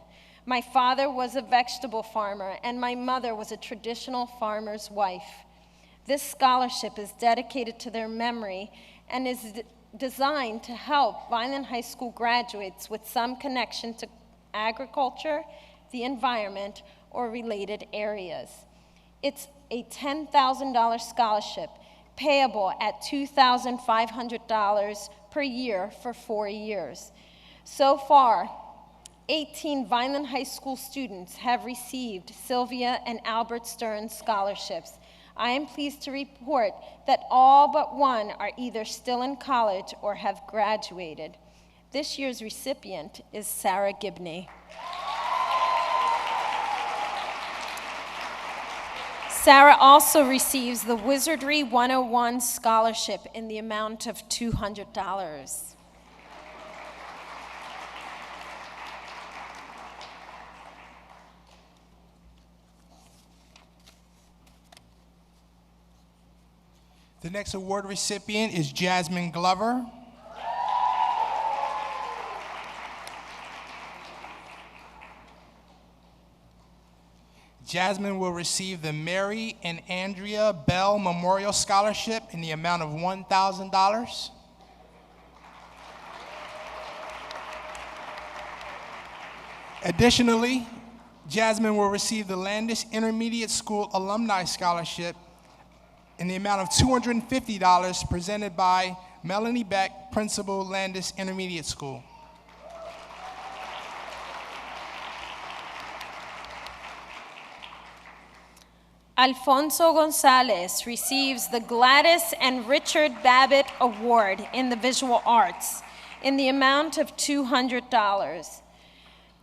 E: My father was a vegetable farmer, and my mother was a traditional farmer's wife. This scholarship is dedicated to their memory and is designed to help Vineland High School graduates with some connection to agriculture, the environment, or related areas. It's a $10,000 scholarship payable at $2,500 per year for 4 years. So far, 18 Vineland High School students have received Sylvia and Albert Stern scholarships. I am pleased to report that all but one are either still in college or have graduated. This year's recipient is Sarah Gibney. Sarah also receives the Wizardry 101 Scholarship in the amount of $200.
D: The next award recipient is Jasmine Glover. Jasmine will receive the Mary and Andrea Bell Memorial Scholarship in the amount of $1,000. Additionally, Jasmine will receive the Landis Intermediate School Alumni Scholarship in the amount of $250 presented by Melanie Beck, Principal, Landis Intermediate School.
E: Alfonso Gonzalez receives the Gladys and Richard Babbitt Award in the Visual Arts in the amount of $200.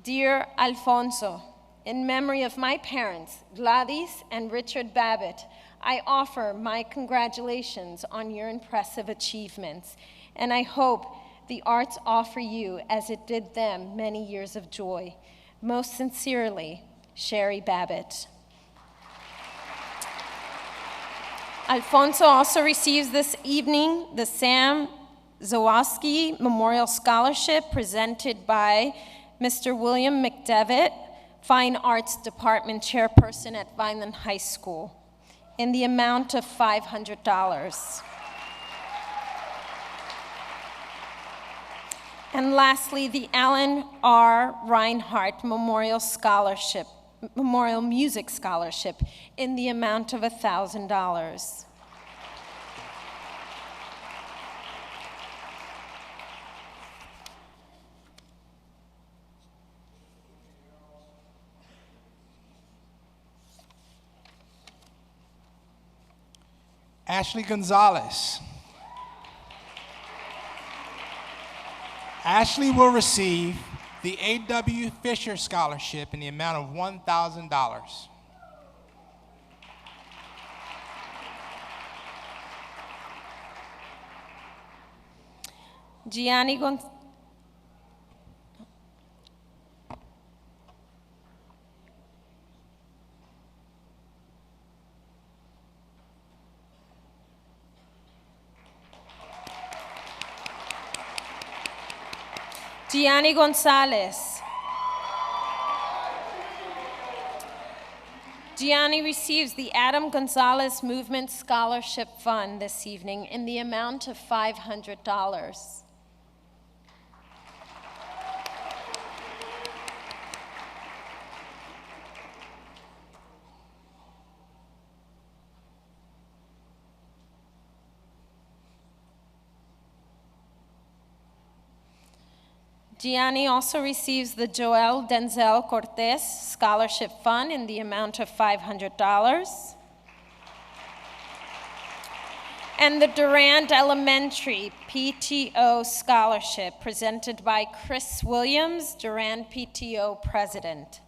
E: Dear Alfonso, in memory of my parents, Gladys and Richard Babbitt, I offer my congratulations on your impressive achievements, and I hope the arts offer you, as it did them, many years of joy. Most sincerely, Sherry Babbitt. Alfonso also receives this evening the Sam Zawoski Memorial Scholarship presented by Mr. William McDevitt, Fine Arts Department Chairperson at Vineland High School, in the amount of $500. And lastly, the Alan R. Reinhardt Memorial Music Scholarship in the amount of $1,000.
D: Ashley Gonzalez. Ashley will receive the A.W. Fisher Scholarship in the amount of $1,000.
E: Gianni Gonzalez. Gianni receives the Adam Gonzalez Movement Scholarship Fund this evening in the amount of $500. Gianni also receives the Joel Denzel Cortez Scholarship Fund in the amount of $500. And the Durand Elementary PTO Scholarship presented by Chris Williams, Durand PTO President.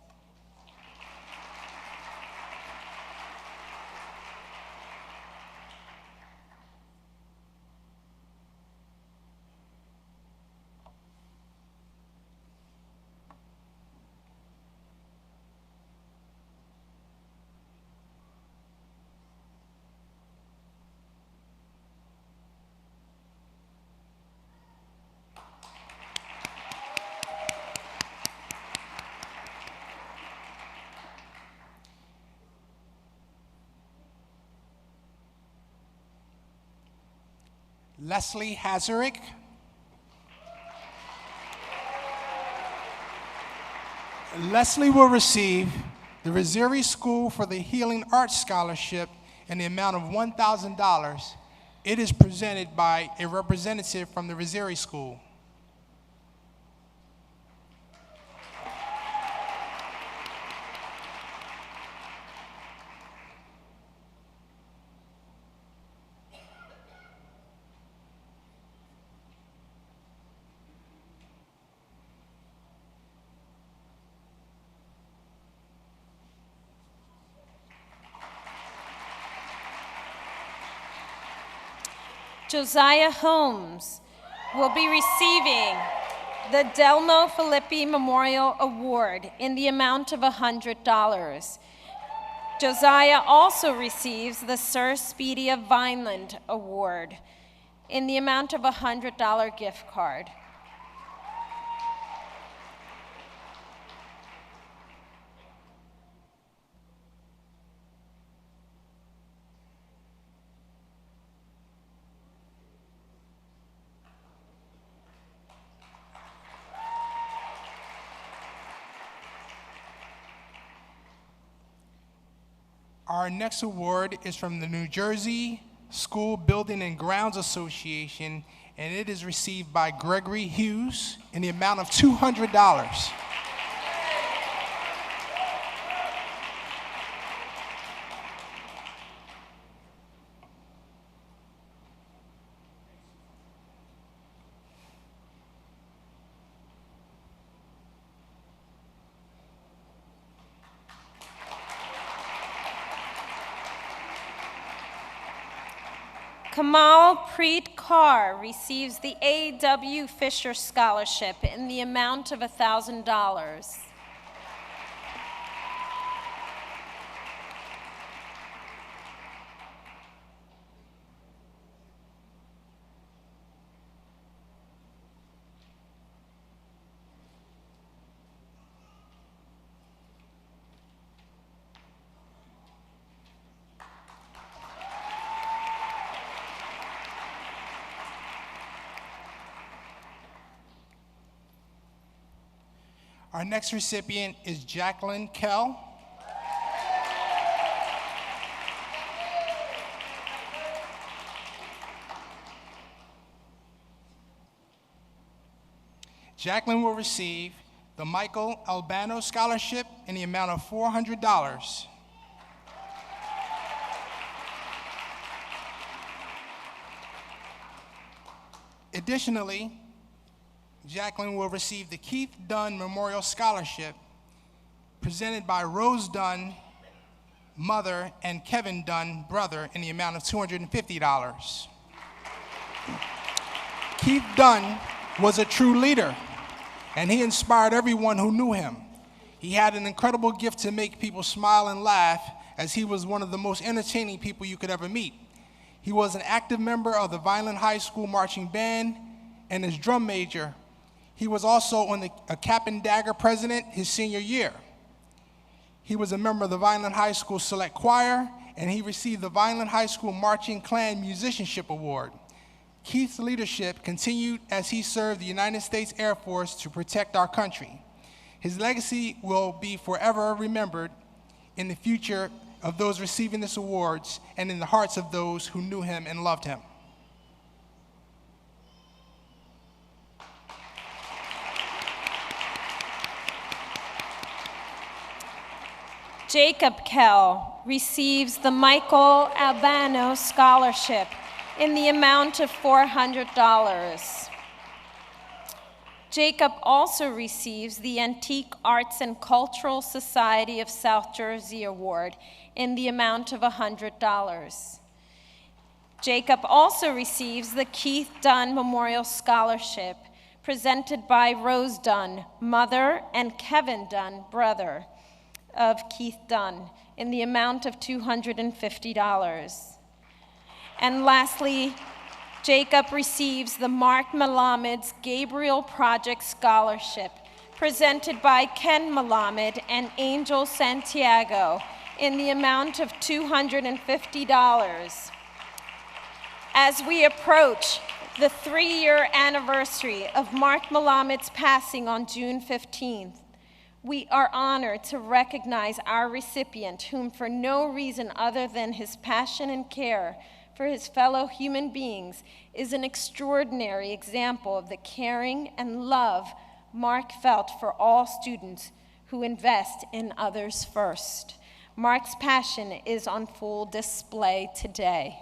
D: Leslie Hazarick. Leslie will receive the Rizzeri School for the Healing Arts Scholarship in the amount of $1,000. It is presented by a representative from the Rizzeri School.
E: Josiah Holmes will be receiving the Delmo Filippi Memorial Award in the amount of $100. Josiah also receives the Sir Speedy of Vineland Award in the amount of a $100 gift card.
D: Our next award is from the New Jersey School Building and Grounds Association, and it is received by Gregory Hughes in the amount of $200.
E: Kamal Preet Kaur receives the A.W. Fisher Scholarship in the amount of $1,000.
D: Our next recipient is Jacqueline Kell. Jacqueline will receive the Michael Albano Scholarship in the amount of $400. Additionally, Jacqueline will receive the Keith Dunn Memorial Scholarship presented by Rose Dunn, mother, and Kevin Dunn, brother, in the amount of $250. Keith Dunn was a true leader, and he inspired everyone who knew him. He had an incredible gift to make people smile and laugh, as he was one of the most entertaining people you could ever meet. He was an active member of the Vineland High School marching band and his drum major. He was also a cap and dagger president his senior year. He was a member of the Vineland High School Select Choir, and he received the Vineland High School Marching Clan Musicianship Award. Keith's leadership continued as he served the United States Air Force to protect our country. His legacy will be forever remembered in the future of those receiving this awards and in the hearts of those who knew him and loved him.
E: Jacob Kell receives the Michael Albano Scholarship in the amount of $400. Jacob also receives the Antique Arts and Cultural Society of South Jersey Award in the amount of $100. Jacob also receives the Keith Dunn Memorial Scholarship presented by Rose Dunn, mother, and Kevin Dunn, brother, of Keith Dunn, in the amount of $250. And lastly, Jacob receives the Mark Malamed's Gabriel Project Scholarship, presented by Ken Malamed and Angel Santiago, in the amount of $250. As we approach the 3-year anniversary of Mark Malamed's passing on June 15th, we are honored to recognize our recipient, whom for no reason other than his passion and care for his fellow human beings is an extraordinary example of the caring and love Mark felt for all students who invest in others first. Mark's passion is on full display today.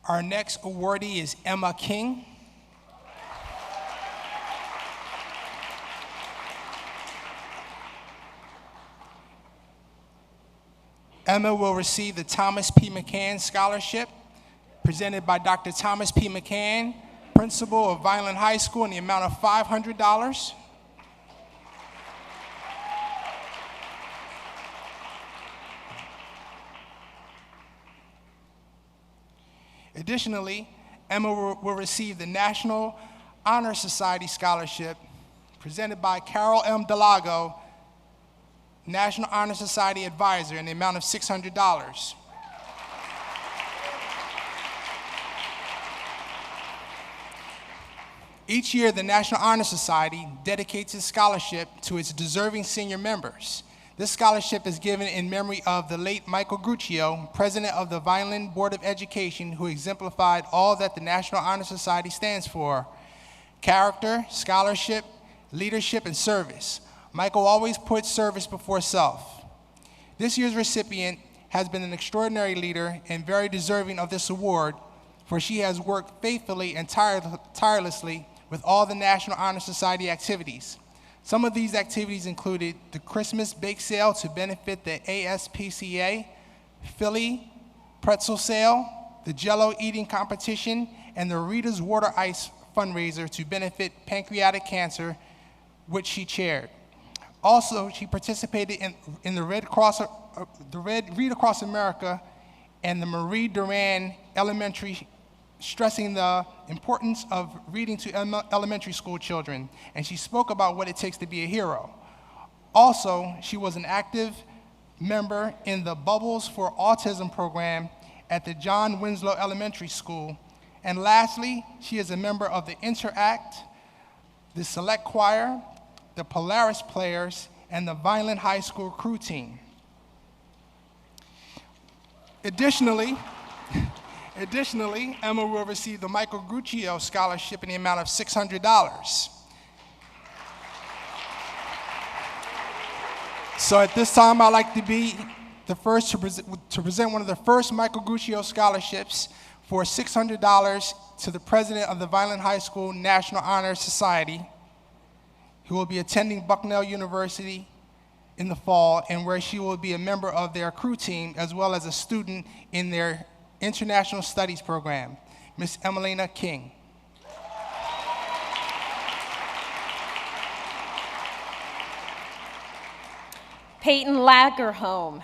D: Our next awardee is Emma King. Emma will receive the Thomas P. McCann Scholarship, presented by Dr. Thomas P. McCann, principal of Vineland High School, in the amount of $500. Additionally, Emma will receive the National Honor Society Scholarship, presented by Carol M. Delago, National Honor Society Advisor, in the amount of $600. Each year, the National Honor Society dedicates its scholarship to its deserving senior members. This scholarship is given in memory of the late Michael Gruccio, president of the Vineland Board of Education, who exemplified all that the National Honor Society stands for: character, scholarship, leadership, and service. Michael always put service before self. This year's recipient has been an extraordinary leader and very deserving of this award, for she has worked faithfully and tirelessly with all the National Honor Society activities. Some of these activities included the Christmas bake sale to benefit the ASPCA, Philly pretzel sale, the Jell-O eating competition, and the Rita's Water Ice fundraiser to benefit pancreatic cancer, which she chaired. Also, she participated in the Read Across America and the Marie Durand Elementary stressing the importance of reading to elementary school children, and she spoke about what it takes to be a hero. Also, she was an active member in the Bubbles for Autism program at the John Winslow Elementary School. And lastly, she is a member of the Interact, the Select Choir, the Polaris Players, and the Violent High School crew team. Additionally, Emma will receive the Michael Guccio Scholarship in the amount of $600. So at this time, I'd like to be the first to present one of the first Michael Guccio Scholarships for $600 to the president of the Violent High School National Honor Society, who will be attending Bucknell University in the fall, and where she will be a member of their crew team as well as a student in their International Studies program, Miss Emelina King.
E: Peyton Lagerholm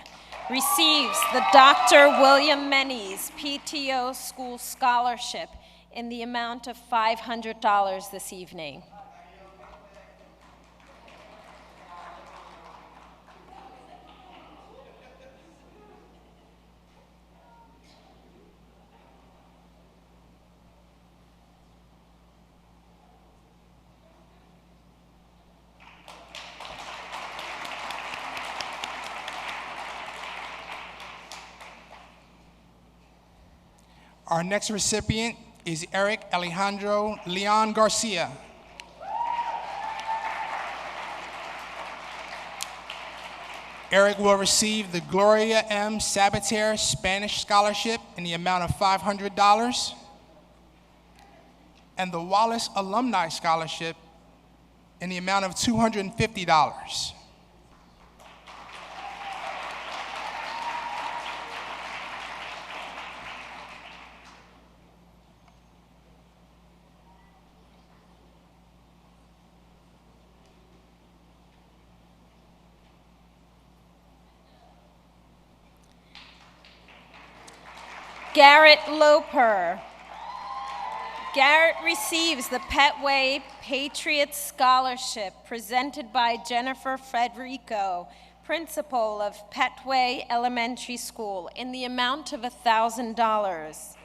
E: receives the Dr. William Mennies PTO School Scholarship in the amount of $500 this evening.
D: Our next recipient is Eric Alejandro Leon Garcia. Eric will receive the Gloria M. Sabater Spanish Scholarship in the amount of $500 and the Wallace Alumni Scholarship in the amount of $250.
E: Garrett Loper. Garrett receives the Petway Patriots Scholarship presented by Jennifer Federico, principal of Petway Elementary School, in the amount of $1,000.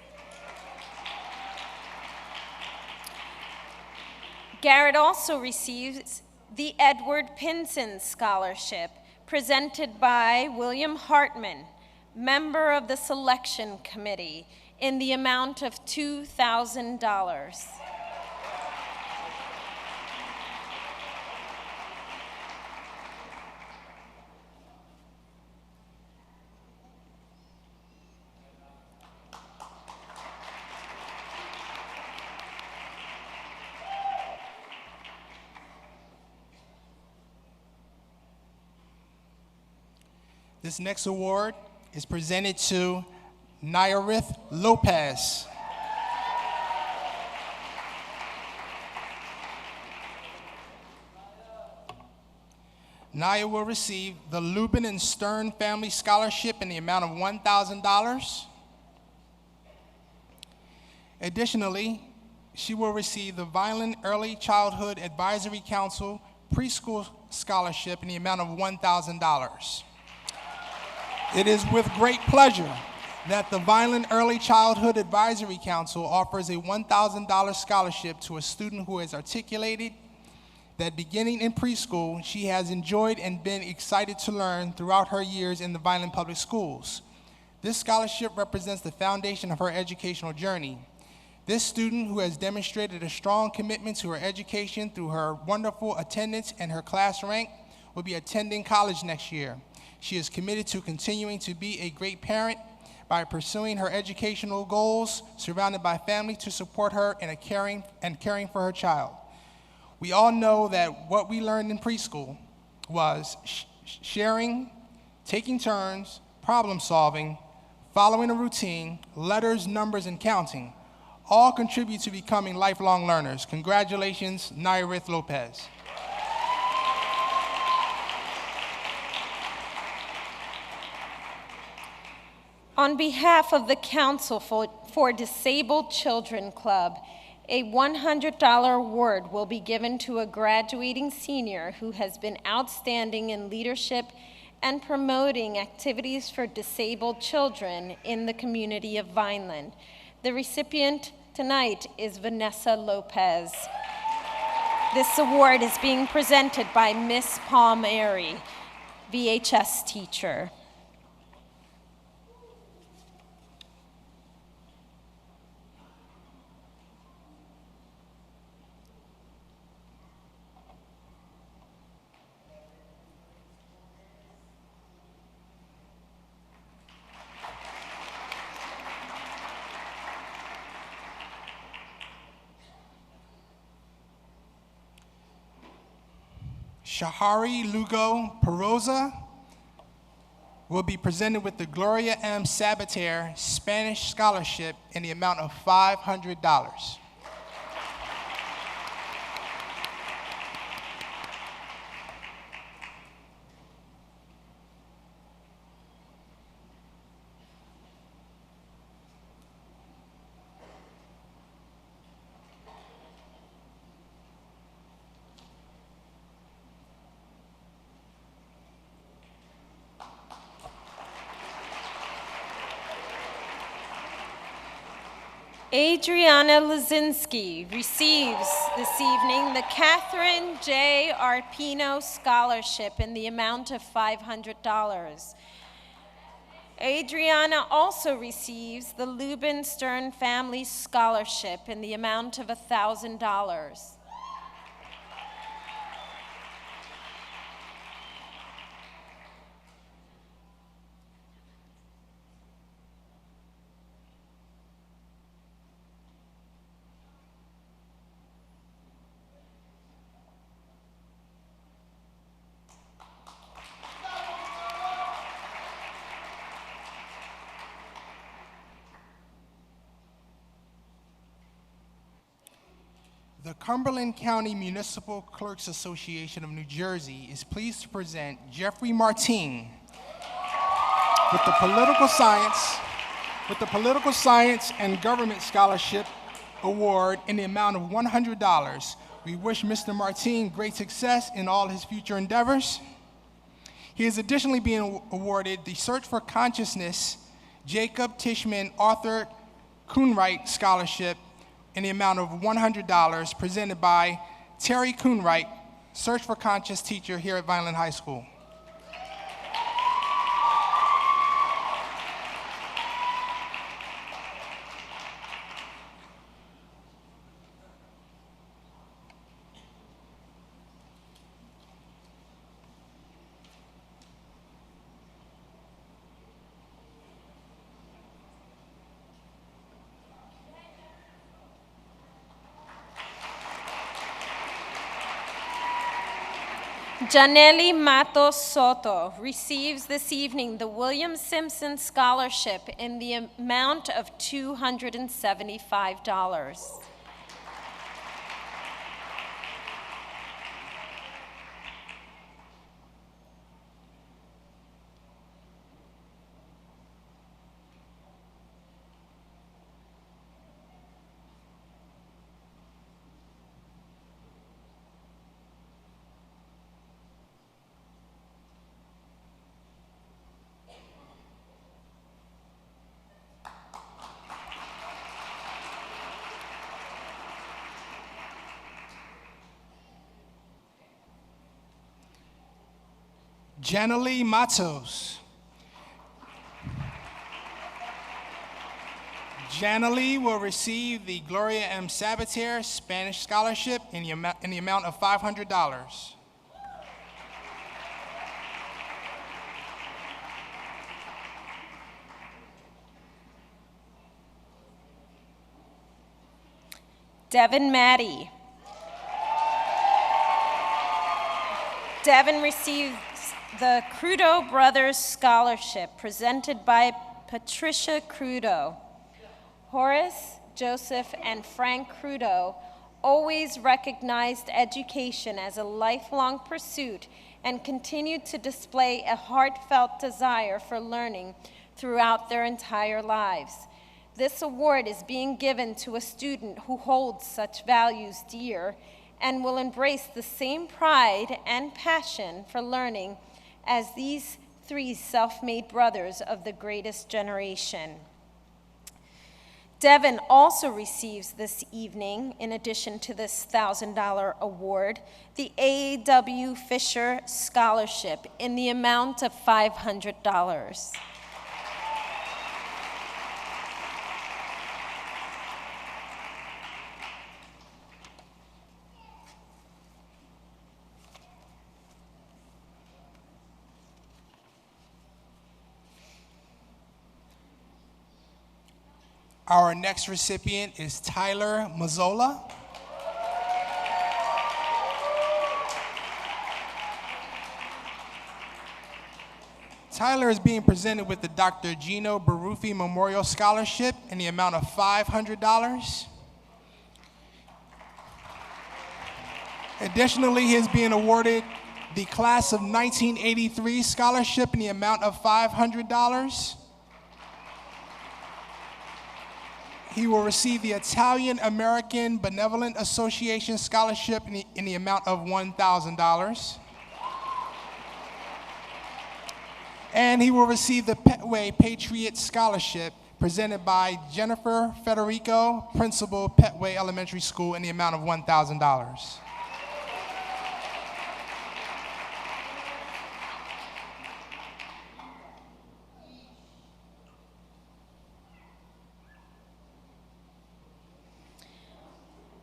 E: Garrett also receives the Edward Pinson Scholarship presented by William Hartman, member of the selection committee, in the amount of $2,000.
D: This next award is presented to Nayarith Lopez. Naya will receive the Lubin and Stern Family Scholarship in the amount of $1,000. Additionally, she will receive the Violent Early Childhood Advisory Council Preschool Scholarship in the amount of $1,000. It is with great pleasure that the Violent Early Childhood Advisory Council offers a $1,000 scholarship to a student who has articulated that beginning in preschool, she has enjoyed and been excited to learn throughout her years in the Violent Public Schools. This scholarship represents the foundation of her educational journey. This student, who has demonstrated a strong commitment to her education through her wonderful attendance and her class rank, will be attending college next year. She is committed to continuing to be a great parent by pursuing her educational goals, surrounded by family to support her and caring for her child. We all know that what we learned in preschool was sharing, taking turns, problem solving, following a routine, letters, numbers, and counting all contribute to becoming lifelong learners. Congratulations, Nayarith Lopez.
E: On behalf of the Council for Disabled Children Club, a $100 award will be given to a graduating senior who has been outstanding in leadership and promoting activities for disabled children in the community of Vineland. The recipient tonight is Vanessa Lopez. This award is being presented by Miss Palmieri, VHS teacher.
D: Shahari Lugo Peroza will be presented with the Gloria M. Sabater Spanish Scholarship in the amount of $500.
E: Adriana Lazinski receives this evening the Catherine J. Arpino Scholarship in the amount of $500. Adriana also receives the Lubin Stern Family Scholarship in the amount of $1,000.
D: The Cumberland County Municipal Clerks Association of New Jersey is pleased to present Jeffrey Martin with the Political Science and Government Scholarship Award in the amount of $100. We wish Mr. Martin great success in all his future endeavors. He is additionally being awarded the Search for Consciousness Jacob Tishman Arthur Coonwright Scholarship in the amount of $100, presented by Terry Coonwright, Search for Conscious teacher here at Vineland High School.
E: Janelli Matos Soto receives this evening the William Simpson Scholarship in the amount of $275.
D: Janely Matos. Janely will receive the Gloria M. Sabater Spanish Scholarship in the amount of $500.
E: Devin Maddie. Devin receives the Crudo Brothers Scholarship presented by Patricia Crudo. Horace, Joseph, and Frank Crudo always recognized education as a lifelong pursuit and continued to display a heartfelt desire for learning throughout their entire lives. This award is being given to a student who holds such values dear and will embrace the same pride and passion for learning as these three self-made brothers of the greatest generation. Devin also receives this evening, in addition to this $1,000 award, the A.W. Fisher Scholarship in the amount of $500.
D: Our next recipient is Tyler Mazzola. Tyler is being presented with the Dr. Gino Baruffi Memorial Scholarship in the amount of $500. Additionally, he is being awarded the Class of 1983 Scholarship in the amount of $500. He will receive the Italian American Benevolent Association Scholarship in the amount of $1,000. And he will receive the Petway Patriot Scholarship presented by Jennifer Federico, Principal, Petway Elementary School, in the amount of $1,000.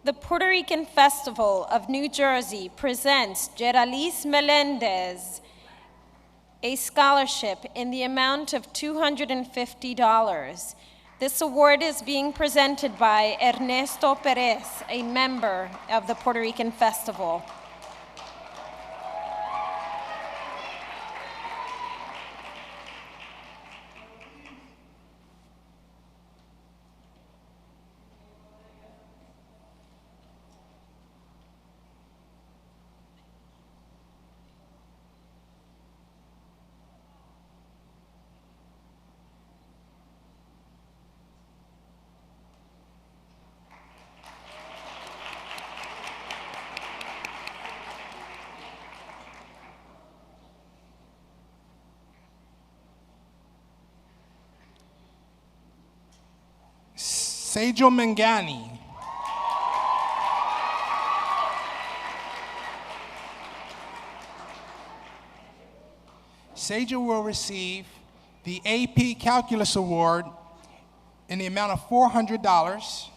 E: The Puerto Rican Festival of New Jersey presents Geralice Melendez a scholarship in the amount of $250. This award is being presented by Ernesto Perez, a member of the Puerto Rican Festival.
D: Sejo Mangani. Sejo will receive the AP Calculus Award in the amount of $400.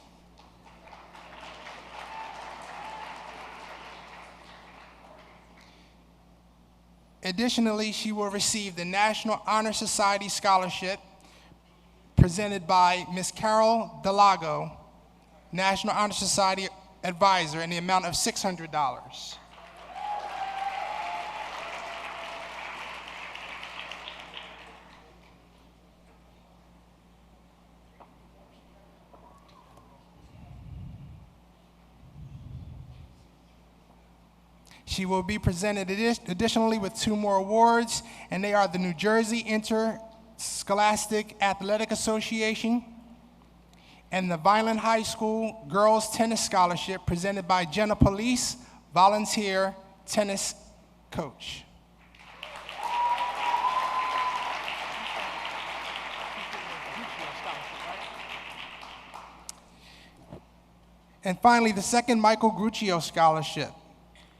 D: Additionally, she will receive the National Honor Society Scholarship presented by Ms. Carol Delago, National Honor Society Advisor, in the amount of $600. She will be presented additionally with two more awards, and they are the New Jersey Interscholastic Athletic Association and the Vineland High School Girls Tennis Scholarship presented by Jenna Police, volunteer tennis coach. And finally, the second Michael Gruccio Scholarship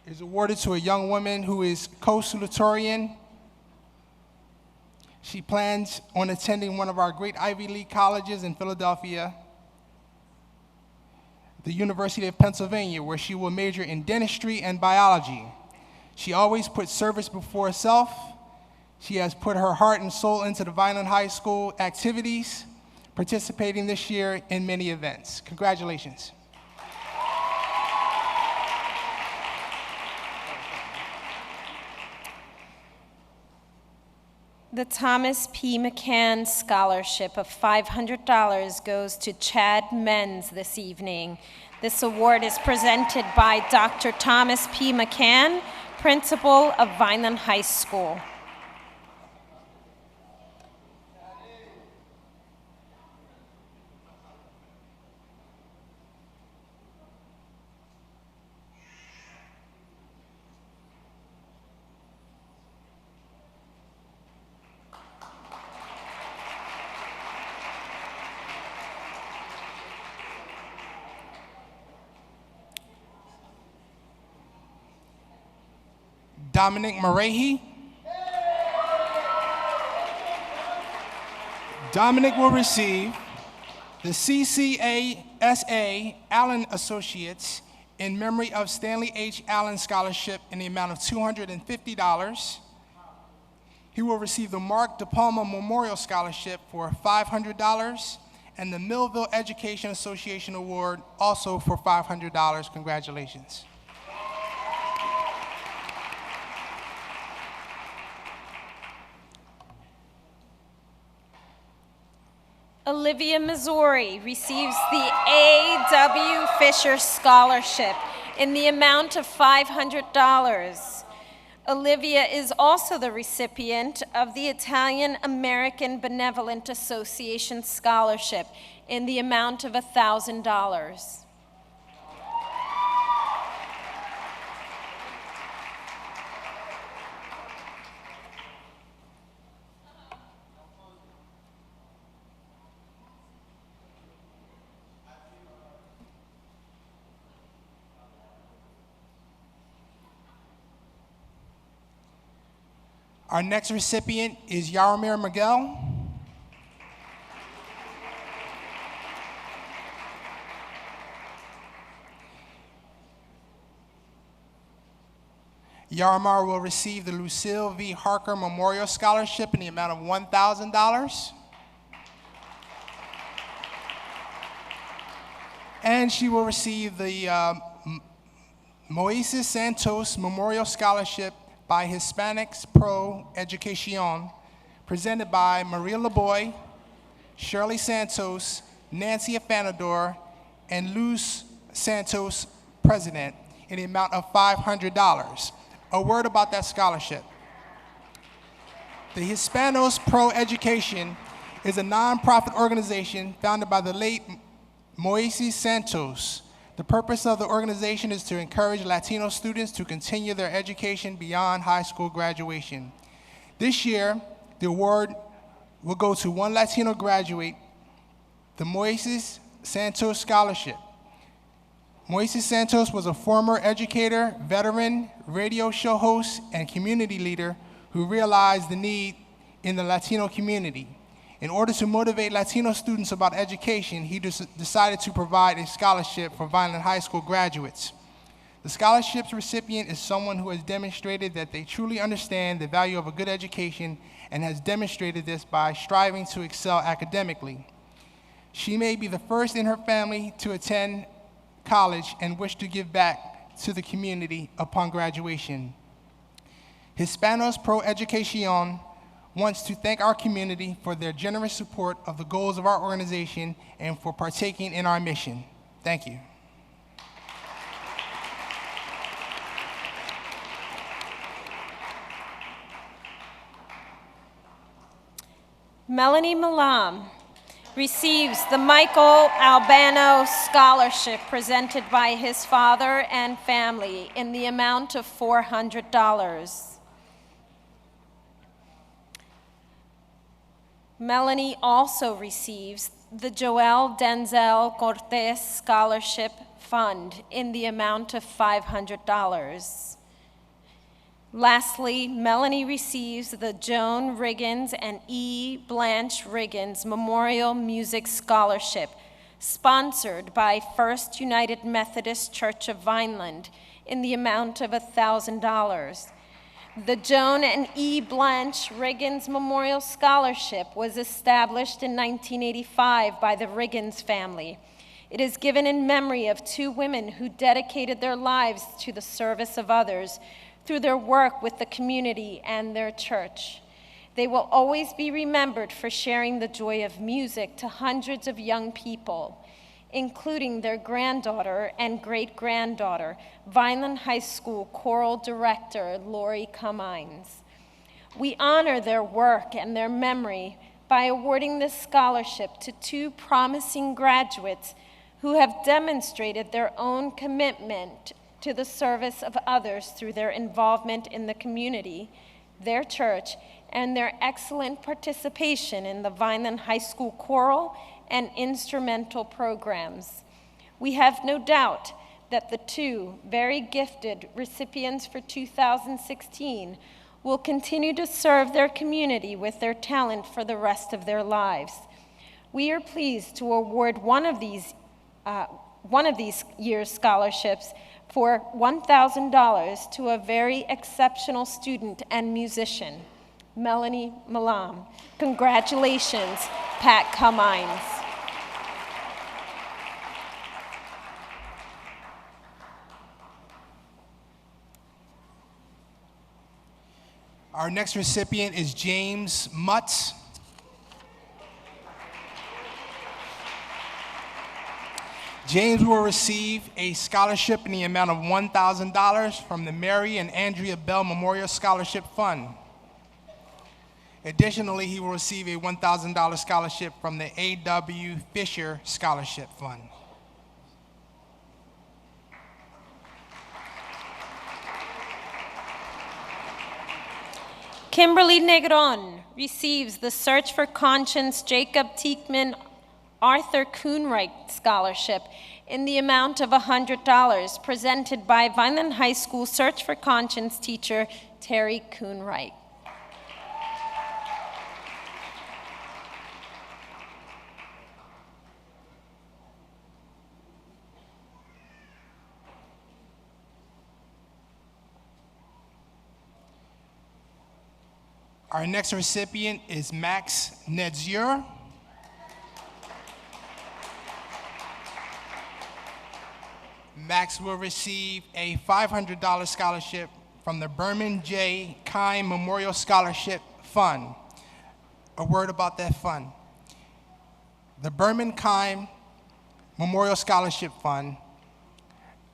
D: is awarded to a young woman who is co-salutatorian. She plans on attending one of our great Ivy League colleges in Philadelphia, the University of Pennsylvania, where she will major in dentistry and biology. She always puts service before self. She has put her heart and soul into the Vineland High School activities, participating this year in many events. Congratulations.
E: The Thomas P. McCann Scholarship of $500 goes to Chad Menz this evening. This award is presented by Dr. Thomas P. McCann, Principal of Vineland High School.
D: Dominic Marahi. Dominic will receive the CCASA Allen Associates in memory of Stanley H. Allen Scholarship in the amount of $250. He will receive the Mark DePalma Memorial Scholarship for $500 and the Millville Education Association Award also for $500. Congratulations.
E: Olivia Missouri receives the A.W. Fisher Scholarship in the amount of $500. Olivia is also the recipient of the Italian American Benevolent Association Scholarship in the amount of $1,000.
D: Our next recipient is Yaromir Miguel. Yaromir will receive the Lucille V. Harker Memorial Scholarship in the amount of $1,000. And she will receive the Moises Santos Memorial Scholarship by Hispanics Pro Educación, presented by Maria LeBoy, Shirley Santos, Nancy Afanador, and Luz Santos, President, in the amount of $500. A word about that scholarship. The Hispanos Pro Education is a nonprofit organization founded by the late Moises Santos. The purpose of the organization is to encourage Latino students to continue their education beyond high school graduation. This year, the award will go to one Latino graduate, the Moises Santos Scholarship. Moises Santos was a former educator, veteran, radio show host, and community leader who realized the need in the Latino community. In order to motivate Latino students about education, he decided to provide a scholarship for Vineland High School graduates. The scholarship's recipient is someone who has demonstrated that they truly understand the value of a good education and has demonstrated this by striving to excel academically. She may be the first in her family to attend college and wish to give back to the community upon graduation. Hispanos Pro Educación wants to thank our community for their generous support of the goals of our organization and for partaking in our mission. Thank you.
E: Melanie Malam receives the Michael Albano Scholarship presented by his father and family in the amount of $400. Melanie also receives the Joel Denzel Cortez Scholarship Fund in the amount of $500. Lastly, Melanie receives the Joan Riggins and E. Blanche Riggins Memorial Music Scholarship, sponsored by First United Methodist Church of Vineland, in the amount of $1,000. The Joan and E. Blanche Riggins Memorial Scholarship was established in 1985 by the Riggins family. It is given in memory of two women who dedicated their lives to the service of others through their work with the community and their church. They will always be remembered for sharing the joy of music to hundreds of young people, including their granddaughter and great-granddaughter, Vineland High School choral director Lori Cummines. We honor their work and their memory by awarding this scholarship to two promising graduates who have demonstrated their own commitment to the service of others through their involvement in the community, their church, and their excellent participation in the Vineland High School choral and instrumental programs. We have no doubt that the two very gifted recipients for 2016 will continue to serve their community with their talent for the rest of their lives. We are pleased to award one of these year's scholarships for $1,000 to a very exceptional student and musician, Melanie Malam. Congratulations, Pat Cummines.
D: Our next recipient is James Mutz. James will receive a scholarship in the amount of $1,000 from the Mary and Andrea Bell Memorial Scholarship Fund. Additionally, he will receive a $1,000 scholarship from the A.W. Fisher Scholarship Fund.
E: Kimberly Negron receives the Search for Conscience Jacob Teichman Arthur Coonwright Scholarship in the amount of $100 presented by Vineland High School Search for Conscience teacher Terry Coonwright.
D: Our next recipient is Max Nedzur. Max will receive a $500 scholarship from the Berman J. Kime Memorial Scholarship Fund. A word about that fund. The Berman Kime Memorial Scholarship Fund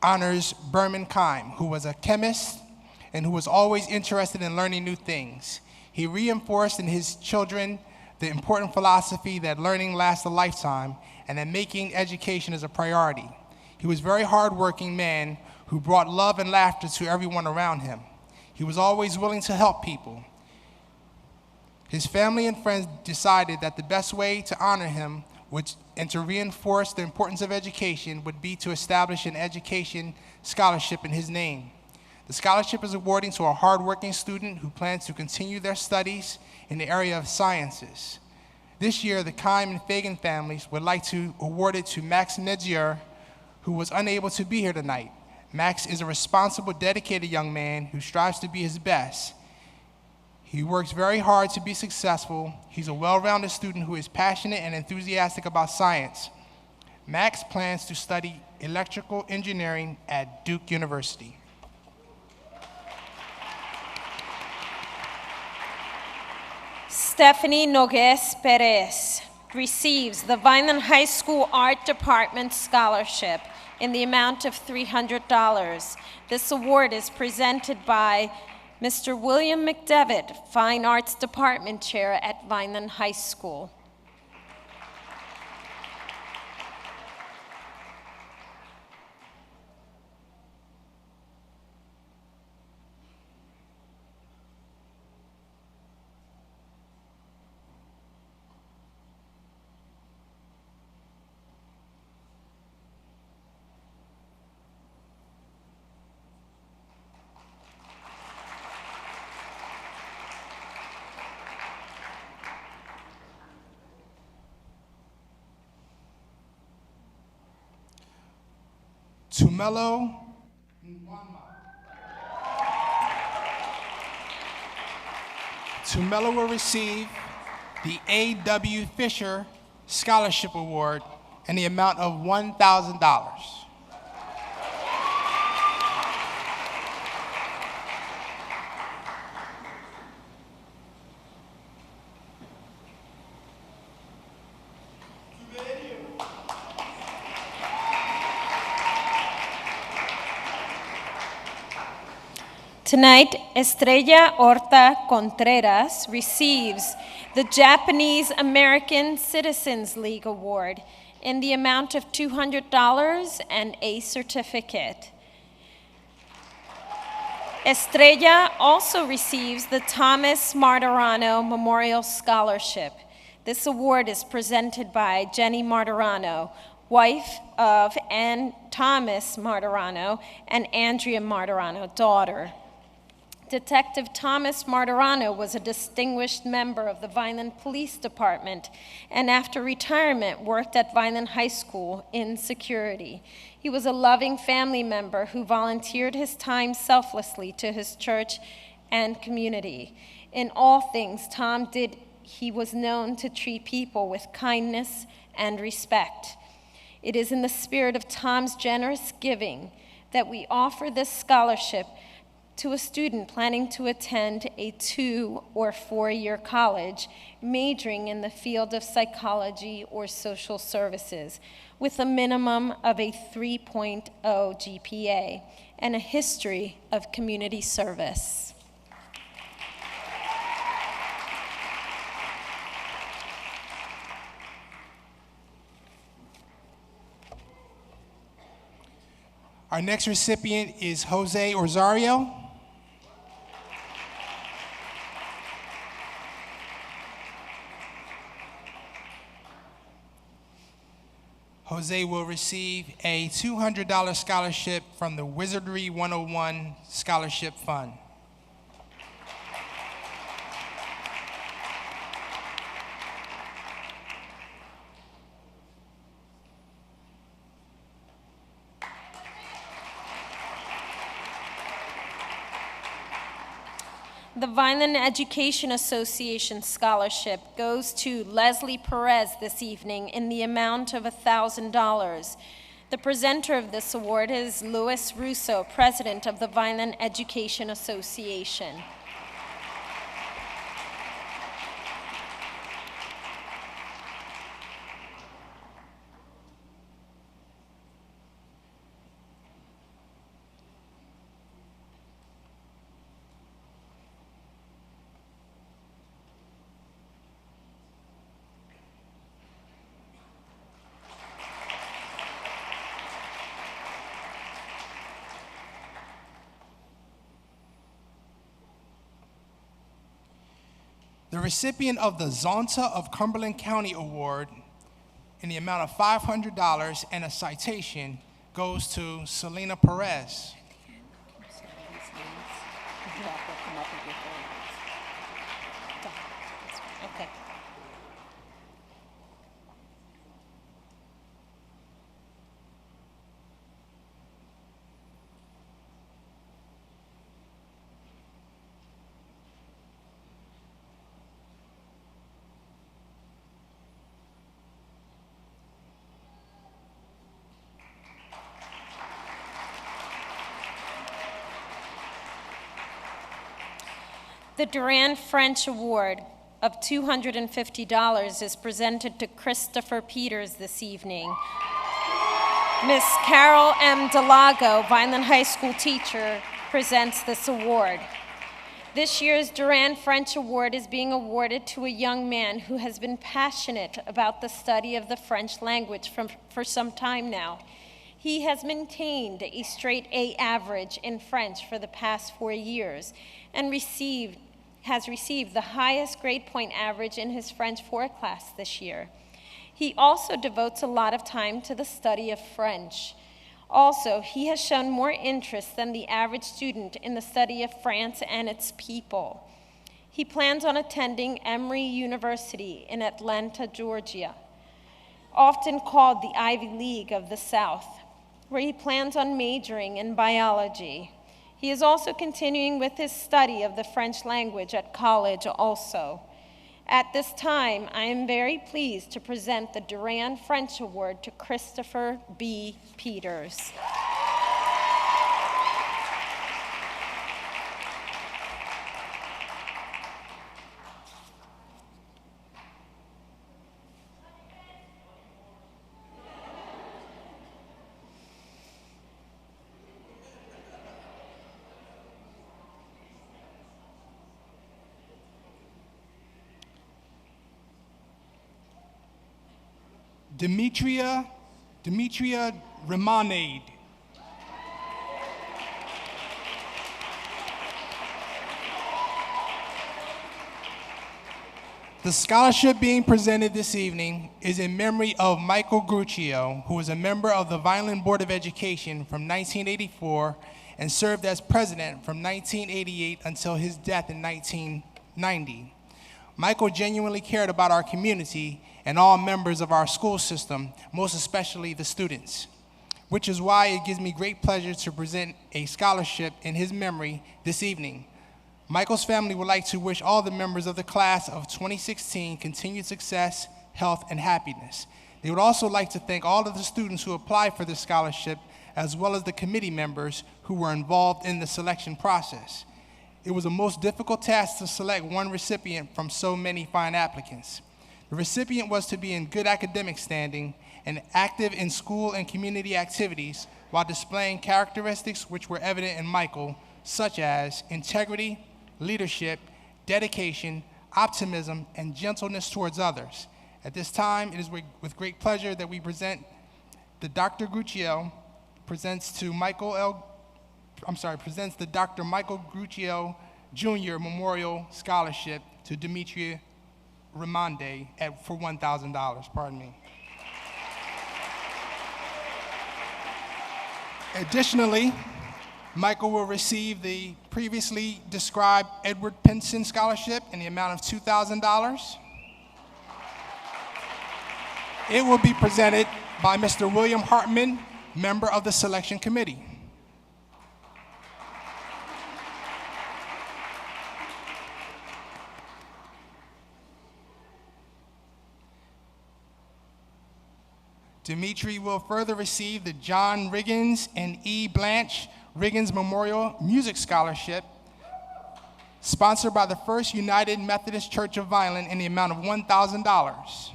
D: honors Berman Kime, who was a chemist and who was always interested in learning new things. He reinforced in his children the important philosophy that learning lasts a lifetime and that making education is a priority. He was a very hardworking man who brought love and laughter to everyone around him. He was always willing to help people. His family and friends decided that the best way to honor him and to reinforce the importance of education would be to establish an education scholarship in his name. The scholarship is awarded to a hardworking student who plans to continue their studies in the area of sciences. This year, the Kime and Fagan families would like to award it to Max Nedzur, who was unable to be here tonight. Max is a responsible, dedicated young man who strives to be his best. He works very hard to be successful. He's a well-rounded student who is passionate and enthusiastic about science. Max plans to study electrical engineering at Duke University.
E: Stephanie Nogues Perez receives the Vineland High School Art Department Scholarship in the amount of $300. This award is presented by Mr. William McDevitt, Fine Arts Department Chair at Vineland High School.
D: Tumelo Nwama. Tumelo will receive the A.W. Fisher Scholarship Award in the amount of $1,000.
E: Tonight, Estrella Horta Contreras receives the Japanese American Citizens League Award in the amount of $200 and a certificate. Estrella also receives the Thomas Martirano Memorial Scholarship. This award is presented by Jenny Martirano, wife of Thomas Martirano, and Andrea Martirano, daughter. Detective Thomas Martirano was a distinguished member of the Vineland Police Department, and after retirement worked at Vineland High School in security. He was a loving family member who volunteered his time selflessly to his church and community. In all things Tom did, he was known to treat people with kindness and respect. It is in the spirit of Tom's generous giving that we offer this scholarship to a student planning to attend a 2- or 4-year college, majoring in the field of psychology or social services, with a minimum of a 3.0 GPA and a history of community service.
D: Our next recipient is Jose Rosario. Jose will receive a $200 scholarship from the Wizardry 101 Scholarship Fund.
E: The Vineland Education Association Scholarship goes to Leslie Perez this evening in the amount of $1,000. The presenter of this award is Louis Russo, President of the Vineland Education Association.
D: The recipient of the Zonta of Cumberland County Award in the amount of $500 and a citation goes to Selena Perez.
E: Okay. The Durand French Award of $250 is presented to Christopher Peters this evening. Miss Carol M. Delago, Vineland High School teacher, presents this award. This year's Durand French Award is being awarded to a young man who has been passionate about the study of the French language for some time now. He has maintained a straight A average in French for the past 4 years and has received the highest grade point average in his French 4 class this year. He also devotes a lot of time to the study of French. Also, he has shown more interest than the average student in the study of France and its people. He plans on attending Emory University in Atlanta, Georgia, often called the Ivy League of the South, where he plans on majoring in biology. He is also continuing with his study of the French language at college also. At this time, I am very pleased to present the Durand French Award to Christopher B. Peters.
D: Demetria Remonade. The scholarship being presented this evening is in memory of Michael Gruccio, who was a member of the Vineland Board of Education from 1984 and served as president from 1988 until his death in 1990. Michael genuinely cared about our community and all members of our school system, most especially the students, which is why it gives me great pleasure to present a scholarship in his memory this evening. Michael's family would like to wish all the members of the class of 2016 continued success, health, and happiness. They would also like to thank all of the students who applied for this scholarship, as well as the committee members who were involved in the selection process. It was a most difficult task to select one recipient from so many fine applicants. The recipient was to be in good academic standing and active in school and community activities while displaying characteristics which were evident in Michael, such as integrity, leadership, dedication, optimism, and gentleness towards others. At this time, it is with great pleasure that we present the Dr. Gruccio presents the Dr. Michael Gruccio Jr. Memorial Scholarship to Dimitri Ramonde for $1,000, pardon me. Additionally, Michael will receive the previously described Edward Pinson Scholarship in the amount of $2,000. It will be presented by Mr. William Hartman, member of the selection committee. Dimitri will further receive the John Riggins and E. Blanche Riggins Memorial Music Scholarship, sponsored by the First United Methodist Church of Vineland in the amount of $1,000.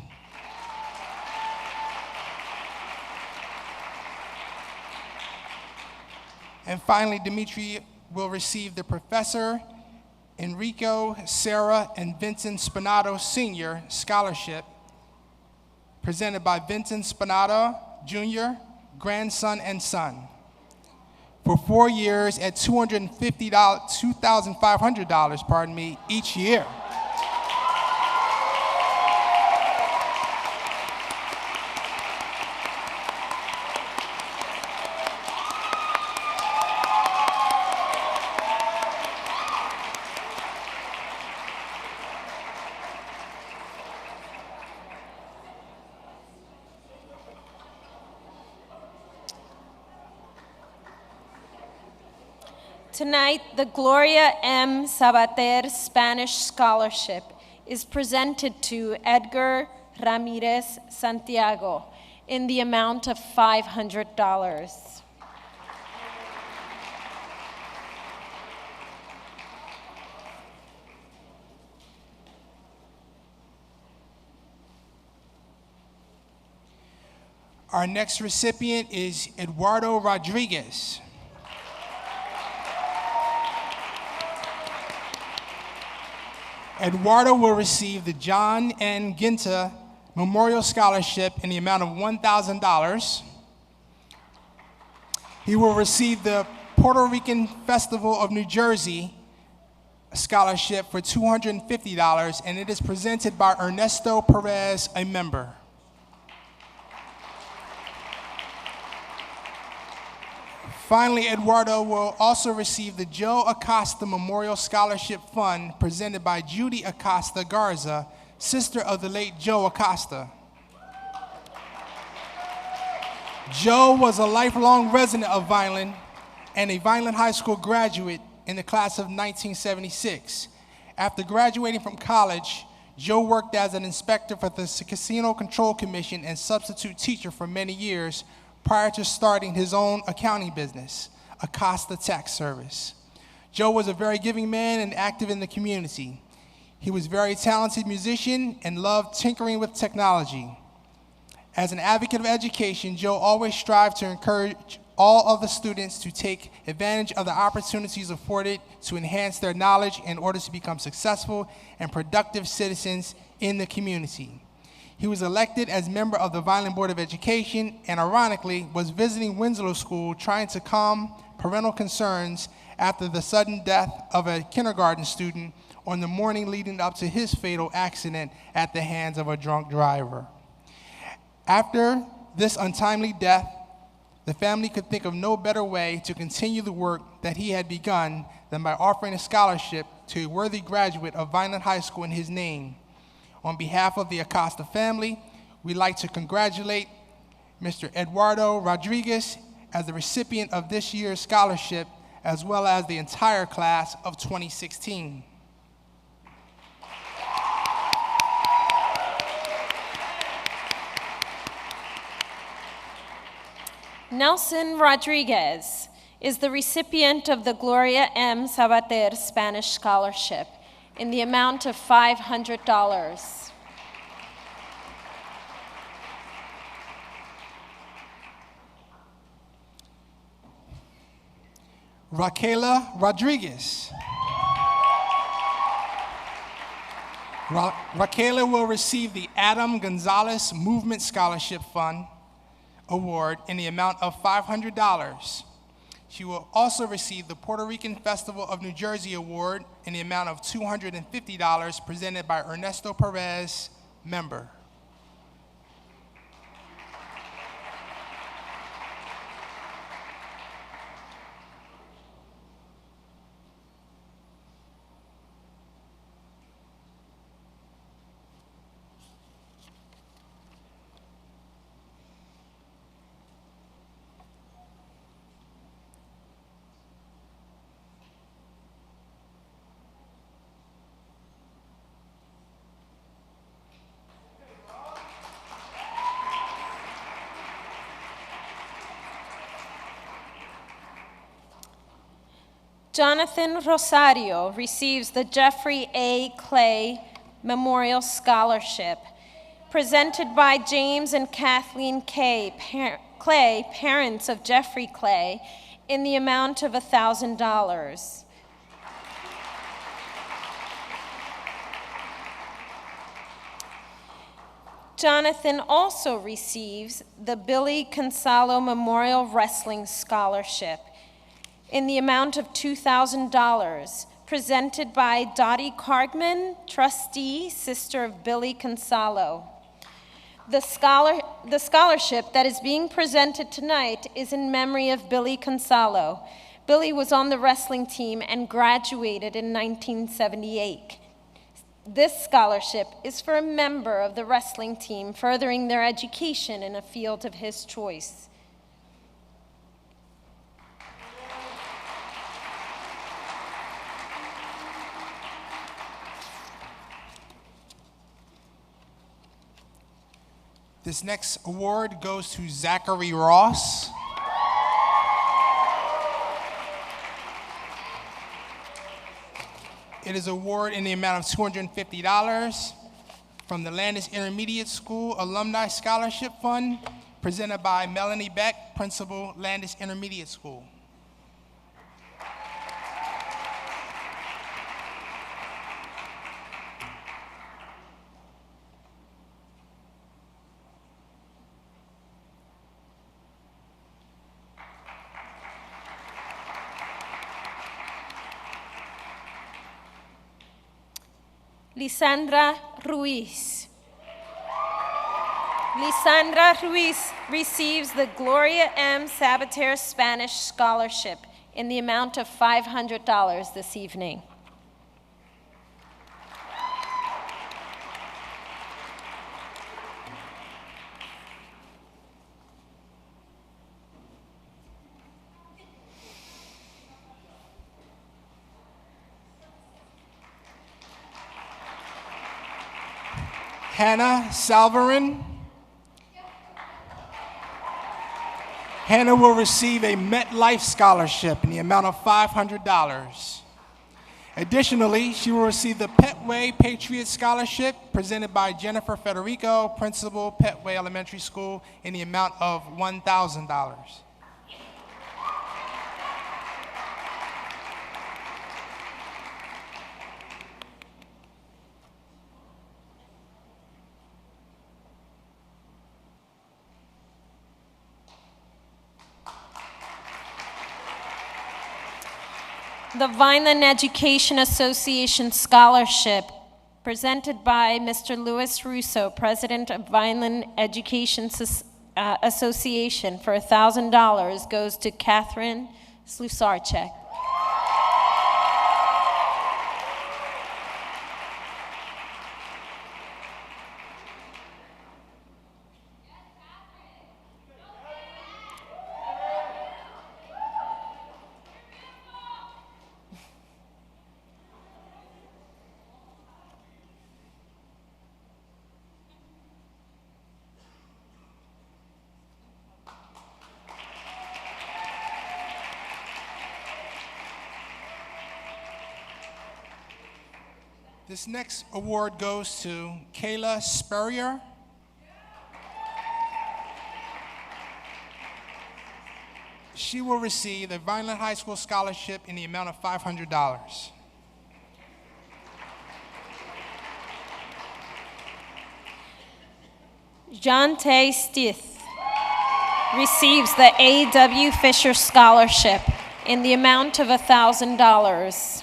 D: And finally, Dimitri will receive the Professor Enrico, Sarah, and Vincent Spinato Sr. Scholarship, presented by Vincent Spinato Jr., grandson and son, for 4 years at $2,500, each year.
E: Tonight, the Gloria M. Sabater Spanish Scholarship is presented to Edgar Ramirez Santiago in the amount of $500.
D: Our next recipient is Eduardo Rodriguez. Eduardo will receive the John N. Ginta Memorial Scholarship in the amount of $1,000. He will receive the Puerto Rican Festival of New Jersey Scholarship for $250, and it is presented by Ernesto Perez, a member. Finally, Eduardo will also receive the Joe Acosta Memorial Scholarship Fund presented by Judy Acosta Garza, sister of the late Joe Acosta. Joe was a lifelong resident of Vineland and a Vineland High School graduate in the class of 1976. After graduating from college, Joe worked as an inspector for the Casino Control Commission and substitute teacher for many years prior to starting his own accounting business, Acosta Tax Service. Joe was a very giving man and active in the community. He was a very talented musician and loved tinkering with technology. As an advocate of education, Joe always strived to encourage all of the students to take advantage of the opportunities afforded to enhance their knowledge in order to become successful and productive citizens in the community. He was elected as member of the Vineland Board of Education and, ironically, was visiting Winslow School trying to calm parental concerns after the sudden death of a kindergarten student on the morning leading up to his fatal accident at the hands of a drunk driver. After this untimely death, the family could think of no better way to continue the work that he had begun than by offering a scholarship to a worthy graduate of Vineland High School in his name. On behalf of the Acosta family, we'd like to congratulate Mr. Eduardo Rodriguez as the recipient of this year's scholarship, as well as the entire class of 2016.
E: Nelson Rodriguez is the recipient of the Gloria M. Sabater Spanish Scholarship in the amount of $500.
D: Raquela Rodriguez. Raquela will receive the Adam Gonzalez Movement Scholarship Fund Award in the amount of $500. She will also receive the Puerto Rican Festival of New Jersey Award in the amount of $250 presented by Ernesto Perez, member.
E: Jonathan Rosario receives the Jeffrey A. Clay Memorial Scholarship, presented by James and Kathleen Clay, parents of Jeffrey Clay, in the amount of $1,000. Jonathan also receives the Billy Consalo Memorial Wrestling Scholarship in the amount of $2,000, presented by Dottie Cargman, trustee, sister of Billy Consalo. The scholarship that is being presented tonight is in memory of Billy Consalo. Billy was on the wrestling team and graduated in 1978. This scholarship is for a member of the wrestling team furthering their education in a field of his choice.
D: This next award goes to Zachary Ross. It is an award in the amount of $250 from the Landis Intermediate School Alumni Scholarship Fund, presented by Melanie Beck, Principal, Landis Intermediate School.
E: Lisandra Ruiz. Lisandra Ruiz receives the Gloria M. Sabater Spanish Scholarship in the amount of $500 this evening.
D: Hannah Salvarin. Hannah will receive a MetLife Scholarship in the amount of $500. Additionally, she will receive the Petway Patriot Scholarship presented by Jennifer Federico, Principal, Petway Elementary School, in the amount of $1,000.
E: The Vineland Education Association Scholarship, presented by Mr. Louis Russo, President of Vineland Education Association, for $1,000 goes to Catherine Slusarczyk.
D: This next award goes to Kayla Spurrier. She will receive the Vineland High School Scholarship in the amount of $500.
E: Jante Stith receives the A.W. Fisher Scholarship in the amount of $1,000.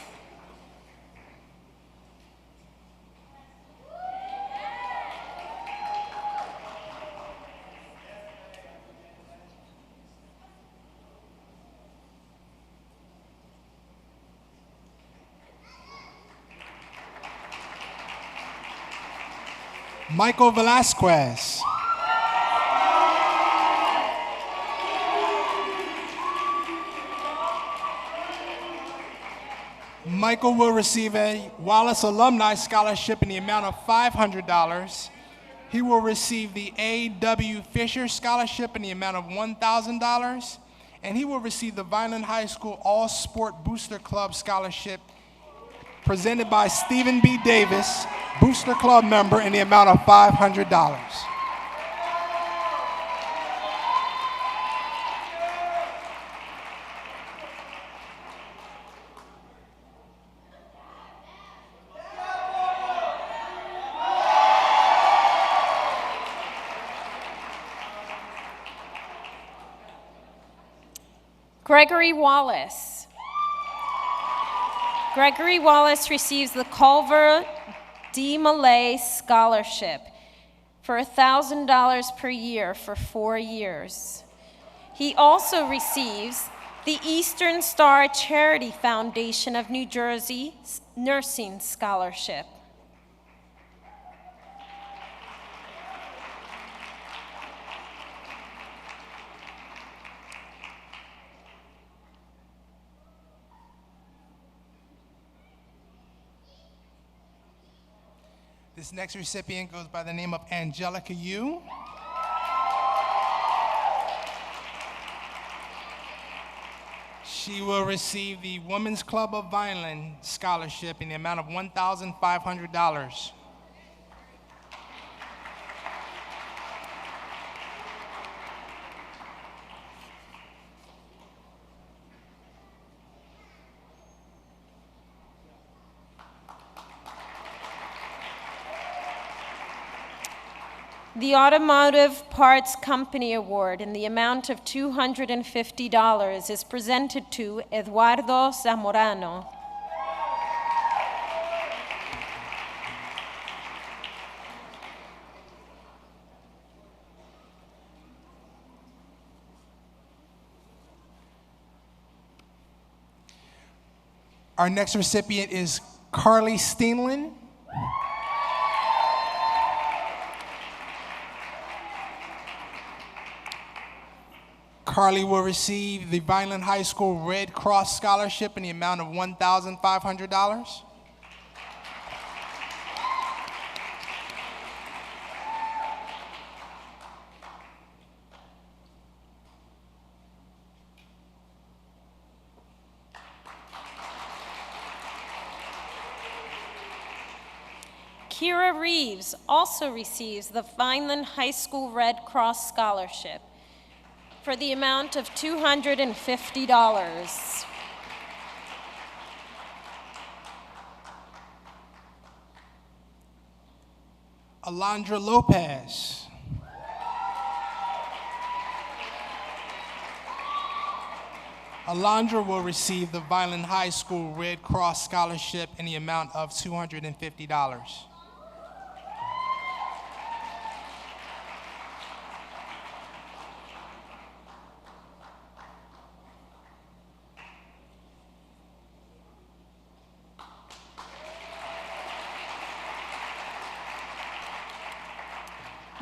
D: Michael Velasquez. Michael will receive a Wallace Alumni Scholarship in the amount of $500. He will receive the A.W. Fisher Scholarship in the amount of $1,000. And he will receive the Vineland High School All-Sport Booster Club Scholarship presented by Stephen B. Davis, Booster Club member, in the amount of $500.
E: Gregory Wallace. Gregory Wallace receives the Culver D. Millay Scholarship for $1,000 per year for 4 years. He also receives the Eastern Star Charity Foundation of New Jersey Nursing Scholarship.
D: This next recipient goes by the name of Angelica Yu. She will receive the Women's Club of Vineland Scholarship in the amount of $1,500.
E: The Automotive Parts Company Award in the amount of $250 is presented to Eduardo Zamorano.
D: Our next recipient is Carly Steenlin. Carly will receive the Vineland High School Red Cross Scholarship in the amount of $1,500.
E: Kira Reeves also receives the Vineland High School Red Cross Scholarship for the amount of $250.
D: Alondra Lopez. Alondra will receive the Vineland High School Red Cross Scholarship in the amount of $250.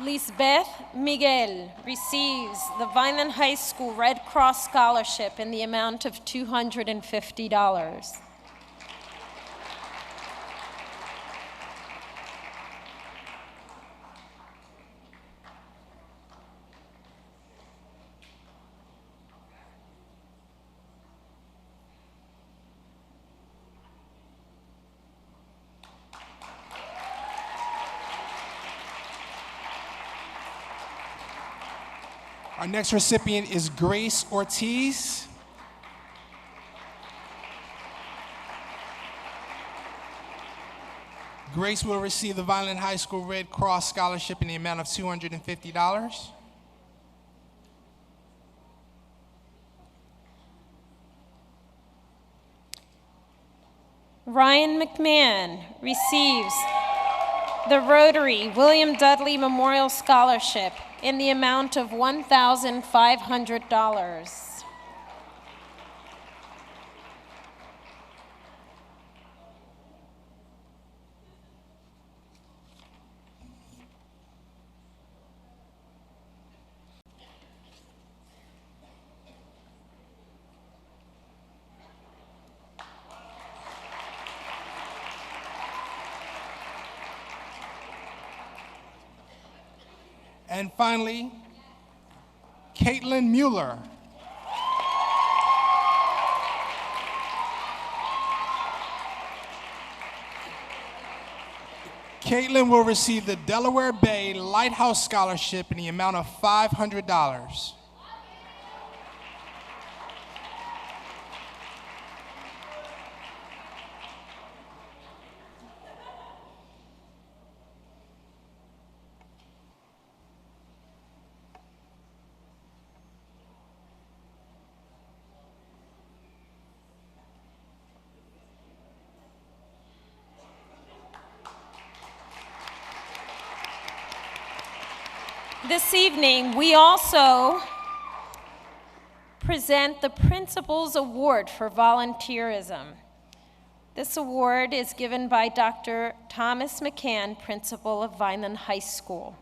E: Lisbeth Miguel receives the Vineland High School Red Cross Scholarship in the amount of $250.
D: Our next recipient is Grace Ortiz. Grace will receive the Vineland High School Red Cross Scholarship in the amount of $250.
E: Ryan McMahon receives the Rotary William Dudley Memorial Scholarship in the amount of $1,500.
D: And finally, Caitlin Mueller. Caitlin will receive the Delaware Bay Lighthouse Scholarship in the amount of $500.
E: This evening, we also present the Principal's Award for Volunteerism. This award is given by Dr. Thomas McCann, Principal of Vineland High School.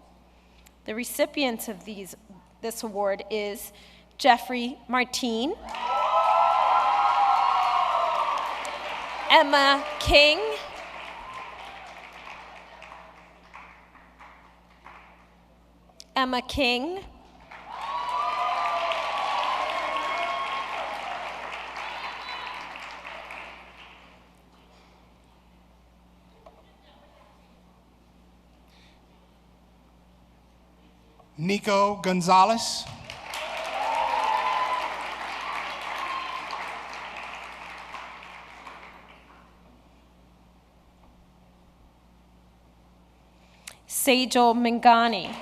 E: The recipients of this award is Jeffrey Martine, Emma King, Emma King,
D: Nico Gonzalez,
E: Sejal Mingani,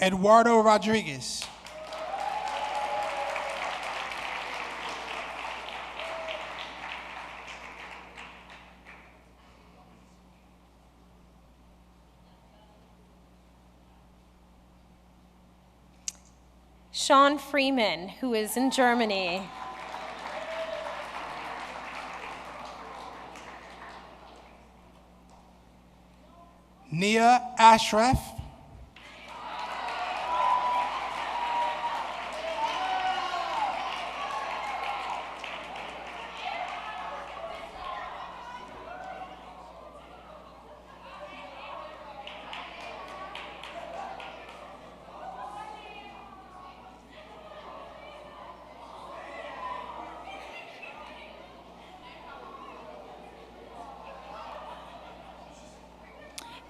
D: Eduardo Rodriguez,
E: Sean Freeman, who is in Germany,
D: Nia Ashraf,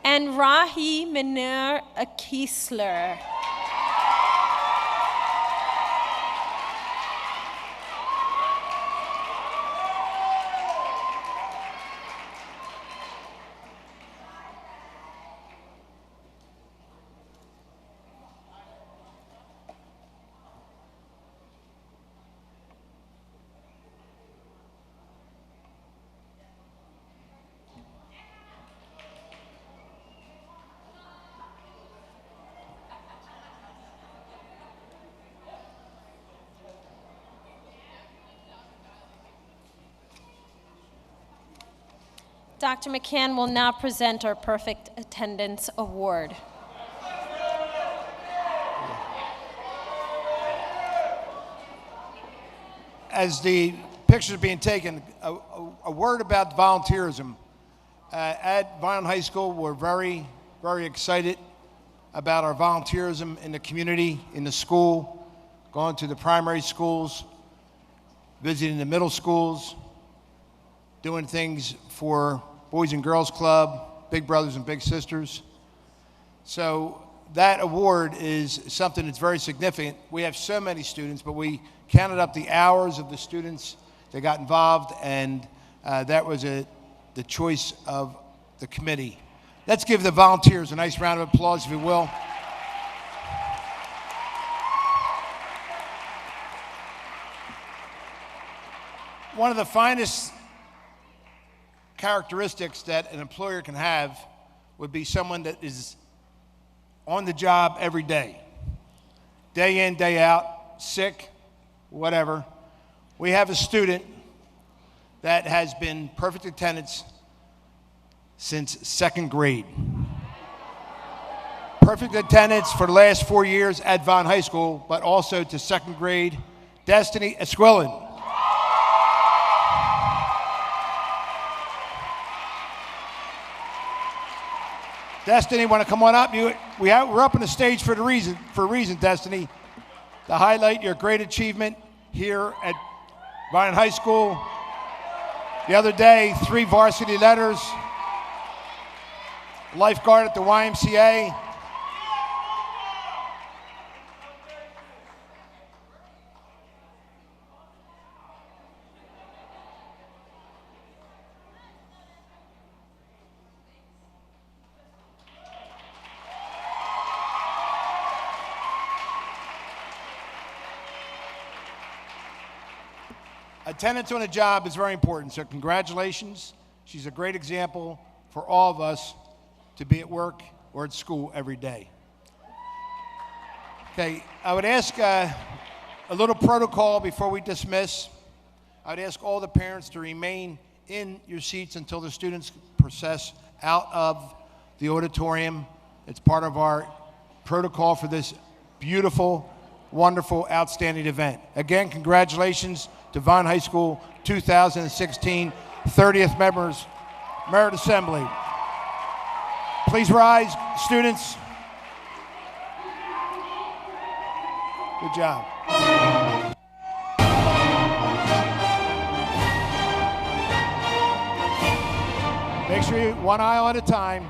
E: and Rahi Miner Akisler. Dr. McCann will now present our Perfect Attendance Award.
A: As the pictures are being taken, a word about volunteerism. At Vineland High School, we're very, very excited about our volunteerism in the community, in the school, going to the primary schools, visiting the middle schools, doing things for Boys and Girls Club, Big Brothers and Big Sisters. So that award is something that's very significant. We have so many students, but we counted up the hours of the students that got involved, and that was the choice of the committee. Let's give the volunteers a nice round of applause, if you will. One of the finest characteristics that an employer can have would be someone that is on the job every day in, day out, sick, whatever. We have a student that has been perfect attendance since 2nd grade. Perfect attendance for the last 4 years at Vineland High School, but also to 2nd grade. Destiny Esquilin. Destiny, want to come on up? We're up on the stage for a reason, Destiny, to highlight your great achievement here at Vineland High School. The other day, 3 varsity letters, lifeguard at the YMCA. Attendance on a job is very important, so congratulations. She's a great example for all of us to be at work or at school every day. Okay, I would ask a little protocol before we dismiss. I would ask all the parents to remain in your seats until the students process out of the auditorium. It's part of our protocol for this beautiful, wonderful, outstanding event. Again, congratulations to Vineland High School 2016 30th Members Merit Assembly. Please rise, students. Good job. Make sure you one aisle at a time.